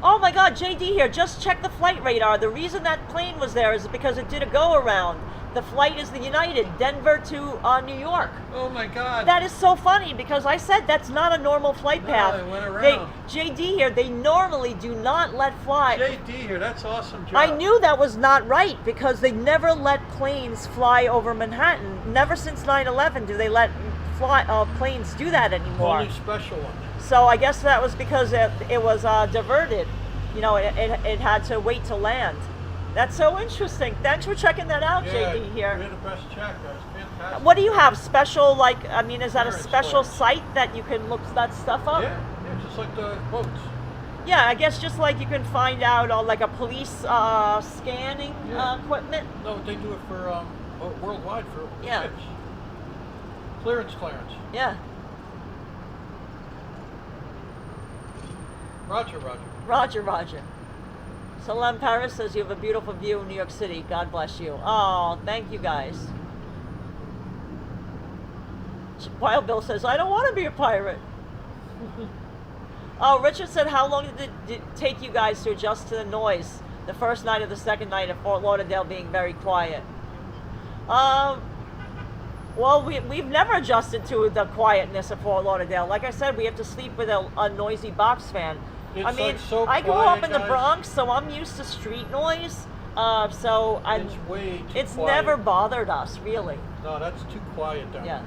Oh my God, JD here, just check the flight radar. The reason that plane was there is because it did a go-around. The flight is the United, Denver to New York. Oh my God. That is so funny because I said that's not a normal flight path. It went around. JD here, they normally do not let fly. JD here, that's awesome job. I knew that was not right because they never let planes fly over Manhattan. Never since 9/11 do they let planes do that anymore. Only special one. So I guess that was because it was diverted. It had to wait to land. That's so interesting. Thanks for checking that out, JD here. We had the best check. That was fantastic. What do you have? Special, is that a Sirens special flares. site that you can look that stuff up? Yeah, just like the boats. Yeah, I guess just like you can find out like a police scanning equipment. No, they do it for worldwide for ships. Clearance. Yeah. Roger. Salam Paris says you have a beautiful view of New York City. God bless you. Oh, thank you guys. Wild Bill says, I don't want to be a pirate. Oh, Richard said, how long did it take you guys to adjust to the noise? The first night or the second night of Fort Lauderdale being very quiet? Well, we've never adjusted to the quietness of Fort Lauderdale. Like I said, we have to sleep with a noisy box fan. It's I mean, so I grew quiet, up in the guys. Bronx, so I'm used to street noise. It's way too It's quiet. never bothered us, really. No, that's too quiet down Yeah. there.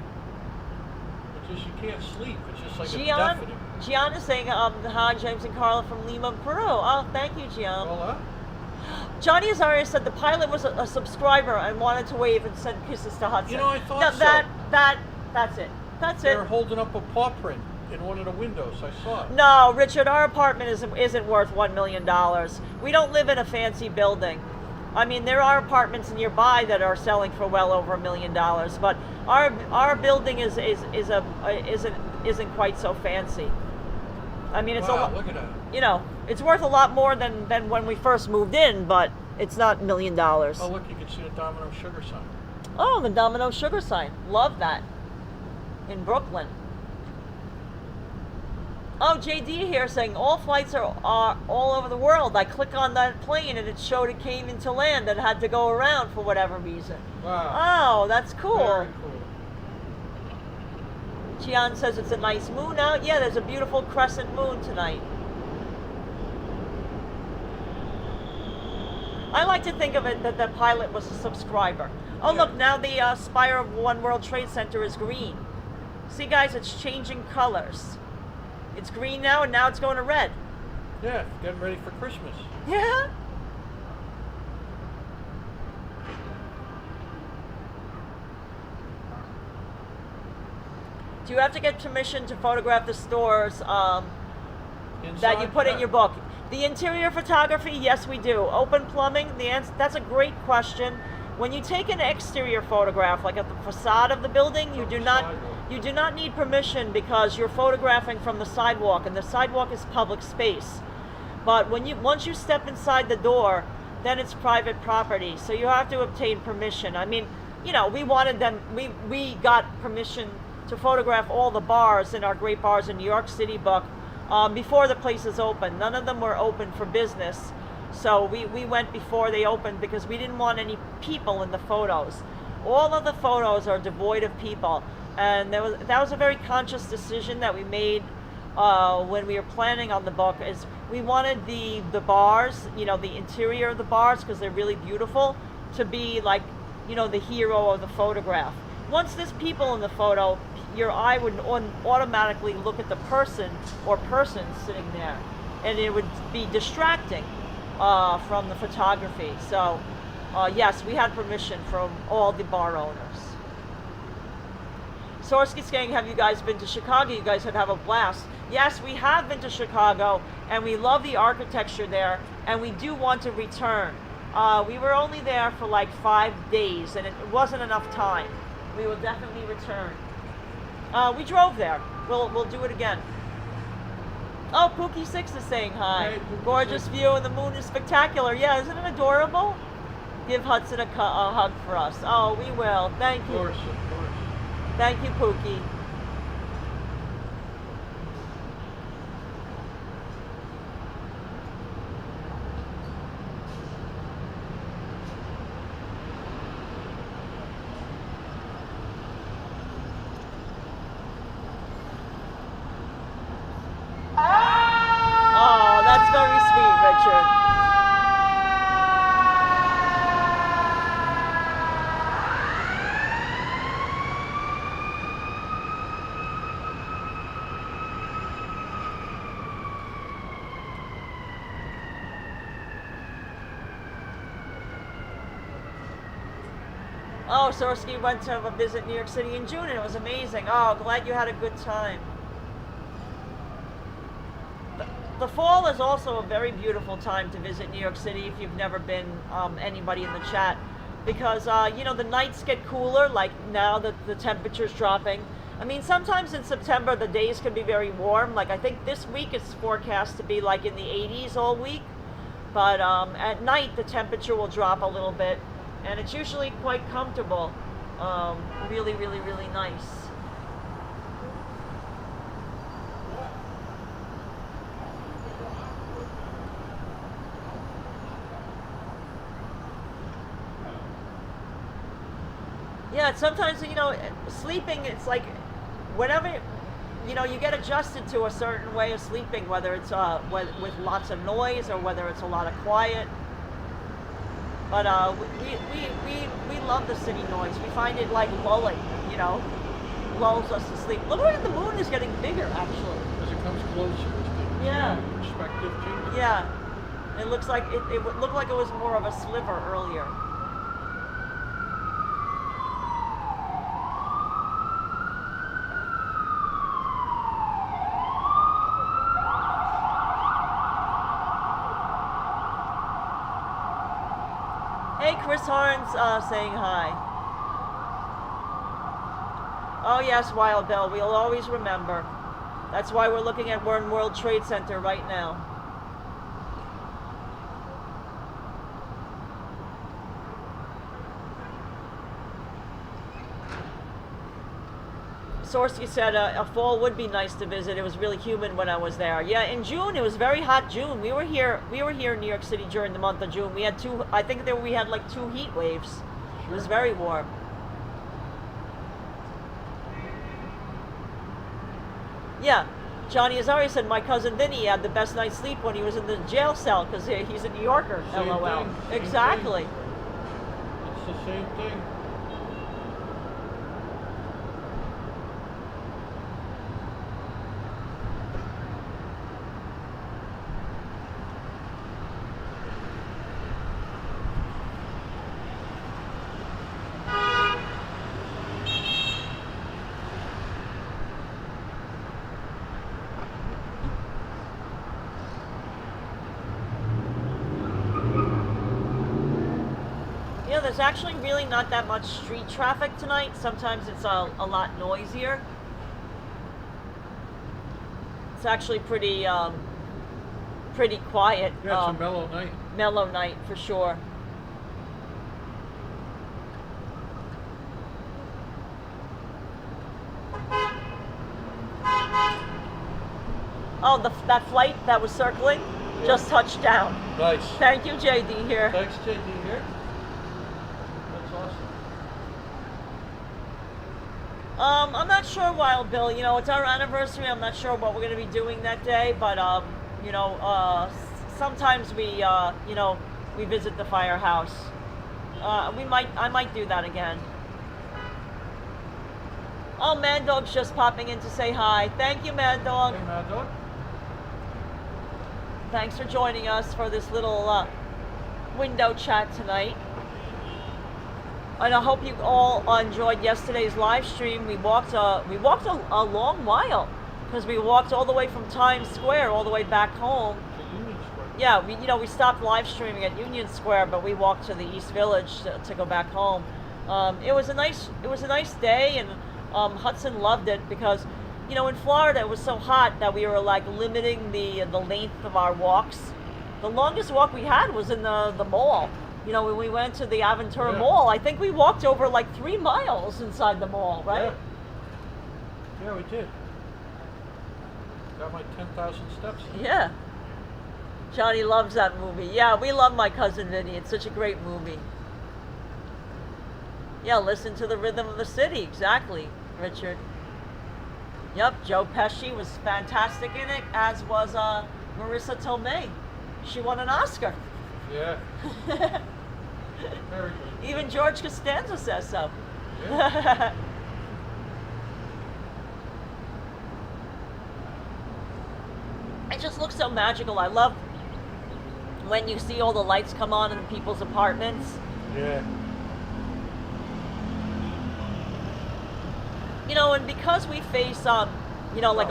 It's just, you can't sleep. It's just like a deafening. Gian is saying, hi, James and Karla from Lima, Peru. Oh, thank you, Gian. Well, Johnny Azaria said the pilot was a subscriber and wanted to wave and send kisses to Hudson. I thought no, so. That's it. That's They're it. holding up a paw print in one of the windows. I saw it. No, Richard, our apartment isn't worth $1 million. We don't live in a fancy building. I mean, there are apartments nearby that are selling for well over $1 million, but our building isn't quite so fancy. I mean, it's Wow, look at that. It's worth a lot more than when we first moved in, but it's not $1 million. Oh, look, you can see the Domino sugar sign. Oh, the Domino sugar sign. Love that. In Brooklyn. Oh, JD here saying all flights are all over the world. I click on that plane and it showed it came into land and had to go around for whatever reason. Wow. Oh, that's cool. Very cool. Gian says it's a nice moon out. Yeah, there's a beautiful crescent moon tonight. I like to think of it that the pilot was a subscriber. Oh, Yeah. look, now the spire of One World Trade Center is green. See, guys, it's changing colors. It's green now, and now it's going to red. Yeah, getting ready for Christmas. Yeah? Do you have to get permission to photograph the stores that you Inside? put in Yeah. your book? The interior photography, yes, we do. Open plumbing, that's a great question. When you take an exterior photograph, like at the facade of the building, you do not need permission because you're photographing from the sidewalk, and the sidewalk is public space. But once you step inside the door, then it's private property, so you have to obtain permission. I mean, we got permission to photograph all the bars in our Great Bars in New York City book before the places opened. None of them were open for business. So we went before they opened because we didn't want any people in the photos. All of the photos are devoid of people. And that was a very conscious decision that we made when we were planning on the book, is we wanted the bars, the interior of the bars, because they're really beautiful, to be like, the hero of the photograph. Once there's people in the photo, your eye would automatically look at the person or persons sitting there, and it would be distracting from the photography. So yes, we had permission from all the bar owners. Sorsky's gang, have you guys been to Chicago? You guys would have a blast. Yes, we have been to Chicago, and we love the architecture there, and we do want to return. We were only there for like 5 days, and it wasn't enough time. We will definitely return. We drove there. We'll do it again. Oh, Pookie6 is saying hi. Hey, Pookie Gorgeous 6. view and the moon is spectacular. Yeah, isn't it adorable? Give Hudson a hug for us. Oh, we will. Thank Of you. course, of course. Thank you, Pookie. Oh, that's very sweet, Richard. Oh, Sorsky went to visit New York City in June and it was amazing. Oh, glad you had a good time. The fall is also a very beautiful time to visit New York City if you've never been, anybody in the chat. Because, you know, the nights get cooler, like now that the temperature's dropping. I mean, sometimes in September the days can be very warm. Like I think this week it's forecast to be like in the 80s all week. But at night the temperature will drop a little bit. And it's usually quite comfortable. Really, really, really nice. Yeah, sometimes, you know, sleeping, it's like whenever, you know, you get adjusted to a certain way of sleeping, whether it's with lots of noise or whether it's a lot of quiet. But we love the city noise. We find it like lulling, you know, lulls us to sleep. Look at the moon is getting bigger, actually. As it comes closer, Yeah. perspective changes. Yeah. It looks like it would look like it was more of a sliver earlier. Hey, Chris Harns saying hi. Oh yes, Wild Bill, we'll always remember. That's why we're looking at One World Trade Center right now. Sorsky said a fall would be nice to visit. It was really humid when I was there. Yeah, in June it was very hot. June we were here in New York City during the month of June. We had we had like 2 heat waves. Sure. It was very warm. Yeah, Johnny Azari said my cousin Vinny had the best night's sleep when he was in the jail cell because he's a New Yorker. Same LOL. thing, Exactly. Thing. It's the same thing. There's actually really not that much street traffic tonight. Sometimes it's a lot noisier. It's actually pretty quiet. Yeah, it's a mellow night. Mellow night for sure. Oh, that flight that was circling just touched down. Nice. Thank you, JD here. Thanks, JD here. I'm not sure, Wild Bill. You know, it's our anniversary. I'm not sure what we're going to be doing that day, but you know, sometimes we, you know, we visit the firehouse. I might do that again. Oh, Mad Dog's just popping in to say hi. Thank you, Mad Dog. Hey, Mad Dog. Thanks for joining us for this little window chat tonight. And I hope you all enjoyed yesterday's live stream. We walked a long while because we walked all the way from Times Square all the way back home. Union Square. Yeah, we stopped live streaming at Union Square, but we walked to the East Village to go back home. It was a nice day, and Hudson loved it because you know, in Florida it was so hot that we were like limiting the length of our walks. The longest walk we had was in the mall. You know, when we went to the Aventura Mall, I think we walked over like 3 miles inside the mall, right? Yeah, we did. Got my 10,000 steps. Yeah. Johnny loves that movie. Yeah, we love My Cousin Vinny. It's such a great movie. Yeah, listen to the rhythm of the city. Exactly, Richard. Yep, Joe Pesci was fantastic in it, as was Marissa Tomei. She won an Oscar. Yeah. Very good. Even George Costanza says so. Yeah. It just looks so magical. I love when you see all the lights come on in people's apartments. Yeah. You know, and because we face, you know, like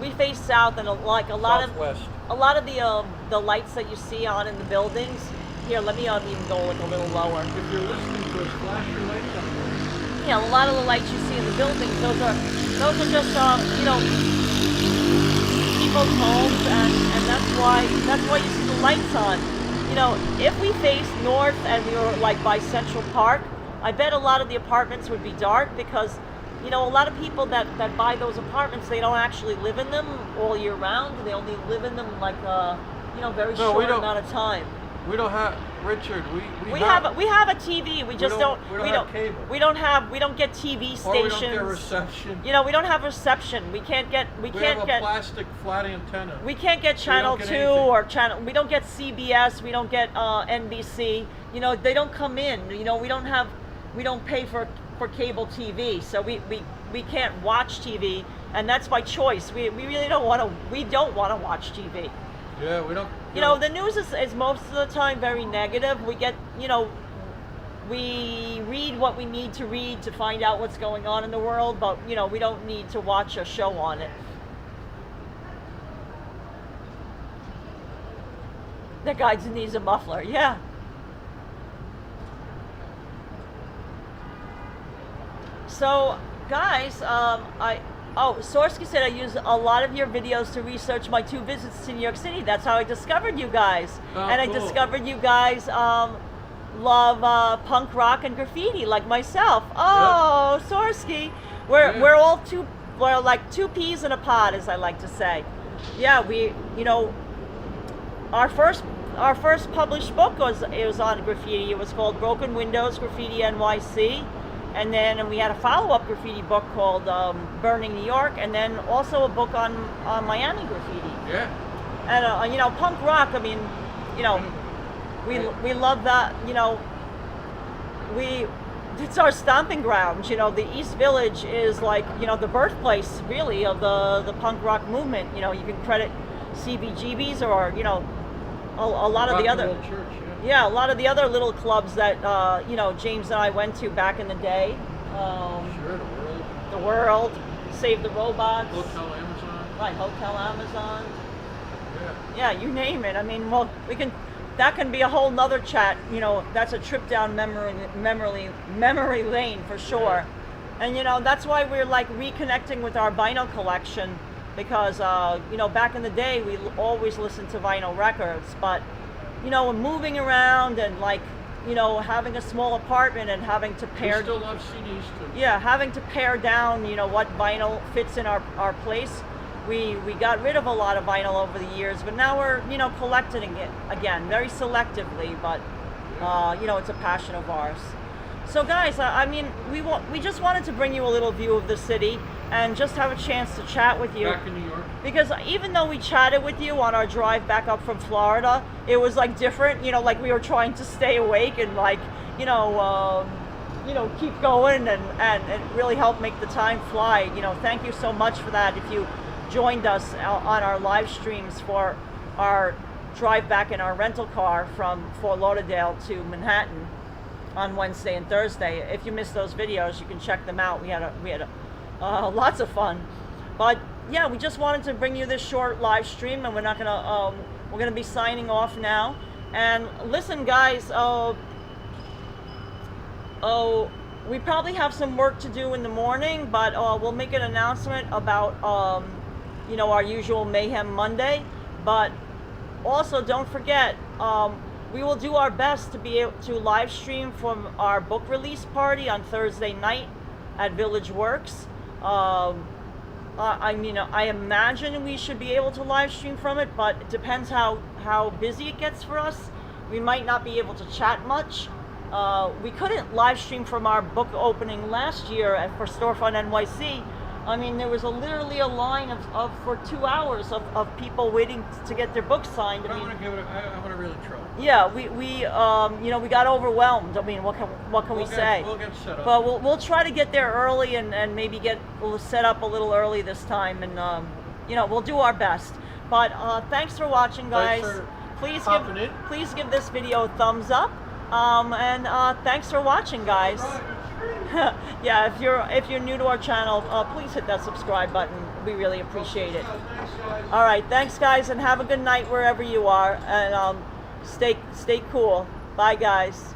we face south, and like a lot Southwest. of the lights that you see on in the buildings. Here, let me even go like a little lower. If you're listening to us, flash your lights up there. Yeah, a lot of the lights you see in the buildings, those are just you know, people's homes, and that's why you see the lights on. You know, if we face north and we were like by Central Park, I bet a lot of the apartments would be dark because, you know, a lot of people that buy those apartments, they don't actually live in them all year round. They only live in them like you know, very short amount of time. We don't have, Richard. We have a TV. We just don't have cable. we don't get TV stations. Or we don't get reception. You know, we don't have reception. We can't get We have a plastic flat antenna. We can't get Channel 2 or Channel. We don't get CBS. We don't get NBC. You know, they don't come in. You know, we don't pay for cable TV, so we can't watch TV, and that's by choice. We really don't want to. We don't want to watch TV. Yeah, we don't. You know, the news is most of the time very negative. We get, you know, we read what we need to read to find out what's going on in the world, but, you know, we don't need to watch a show on it. That guy needs a muffler, yeah. So, guys, Sorsky said I use a lot of your videos to research my 2 visits to New York City. That's how I discovered you guys. And cool. I discovered you guys love punk rock and graffiti like myself. Oh, yep. Sorsky. We're like 2 peas in a pod, as I like to say. Yeah, you know, our first published book was on graffiti. It was called Broken Windows, Graffiti NYC. And then we had a follow-up graffiti book called Burning New York, and then also a book on Miami graffiti. Yeah. And you know, punk rock. I mean, you know, we love that. You know, it's our stomping grounds. You know, the East Village is like, you know, the birthplace really of the punk rock movement. You know, you can credit CBGBs or, you know, a lot of the other. Church. Yeah, a lot of the other little clubs that, you know, James and I went to back in the day. Sure, The World, Save the Robots. Hotel Amazon. Right, Hotel Amazon. Yeah. Yeah, you name it. I mean, well, that can be a whole nother chat. You know, that's a trip down memory lane for sure. Yeah. And, you know, that's why we're like reconnecting with our vinyl collection because, you know, back in the day, we always listened to vinyl records, but, you know, moving around and like, you know, having a small apartment and having to pare. We still love CDs too. Yeah, having to pare down, you know, what vinyl fits in our place. We got rid of a lot of vinyl over the years, but now we're, you know, collecting it again, very selectively. But you know, it's a passion of ours. So, guys, I mean, we just wanted to bring you a little view of the city and just have a chance to chat with you. Back in New York. Because even though we chatted with you on our drive back up from Florida, it was like different, you know, like we were trying to stay awake and like, you know, keep going and really help make the time fly. You know, thank you so much for that. If you joined us on our live streams for our drive back in our rental car from Fort Lauderdale to Manhattan on Wednesday and Thursday. If you missed those videos, you can check them out. We had lots of fun. But yeah, we just wanted to bring you this short live stream, and we're gonna be signing off now. And listen, guys, we probably have some work to do in the morning, but we'll make an announcement about you know, our usual Mayhem Monday. But also don't forget, we will do our best to be able to live stream from our book release party on Thursday night at Village Works. I mean, I imagine we should be able to live stream from it, but it depends how busy it gets for us. We might not be able to chat much. We couldn't live stream from our book opening last year for Storefront NYC. I mean, there was literally a line of for 2 hours of people waiting to get their books signed. I want to really try. Yeah, we you know, we got overwhelmed. I mean, what can we say? We'll get set up. But we'll try to get there early and maybe we'll set up a little early this time, and you know, we'll do our best. But thanks for watching, guys. Thanks for Please give this video a thumbs up. And thanks for watching, guys. Yeah, if you're new to our channel, please hit that subscribe button. We really appreciate it. All right, thanks, guys, and have a good night wherever you are. And stay cool. Bye, guys.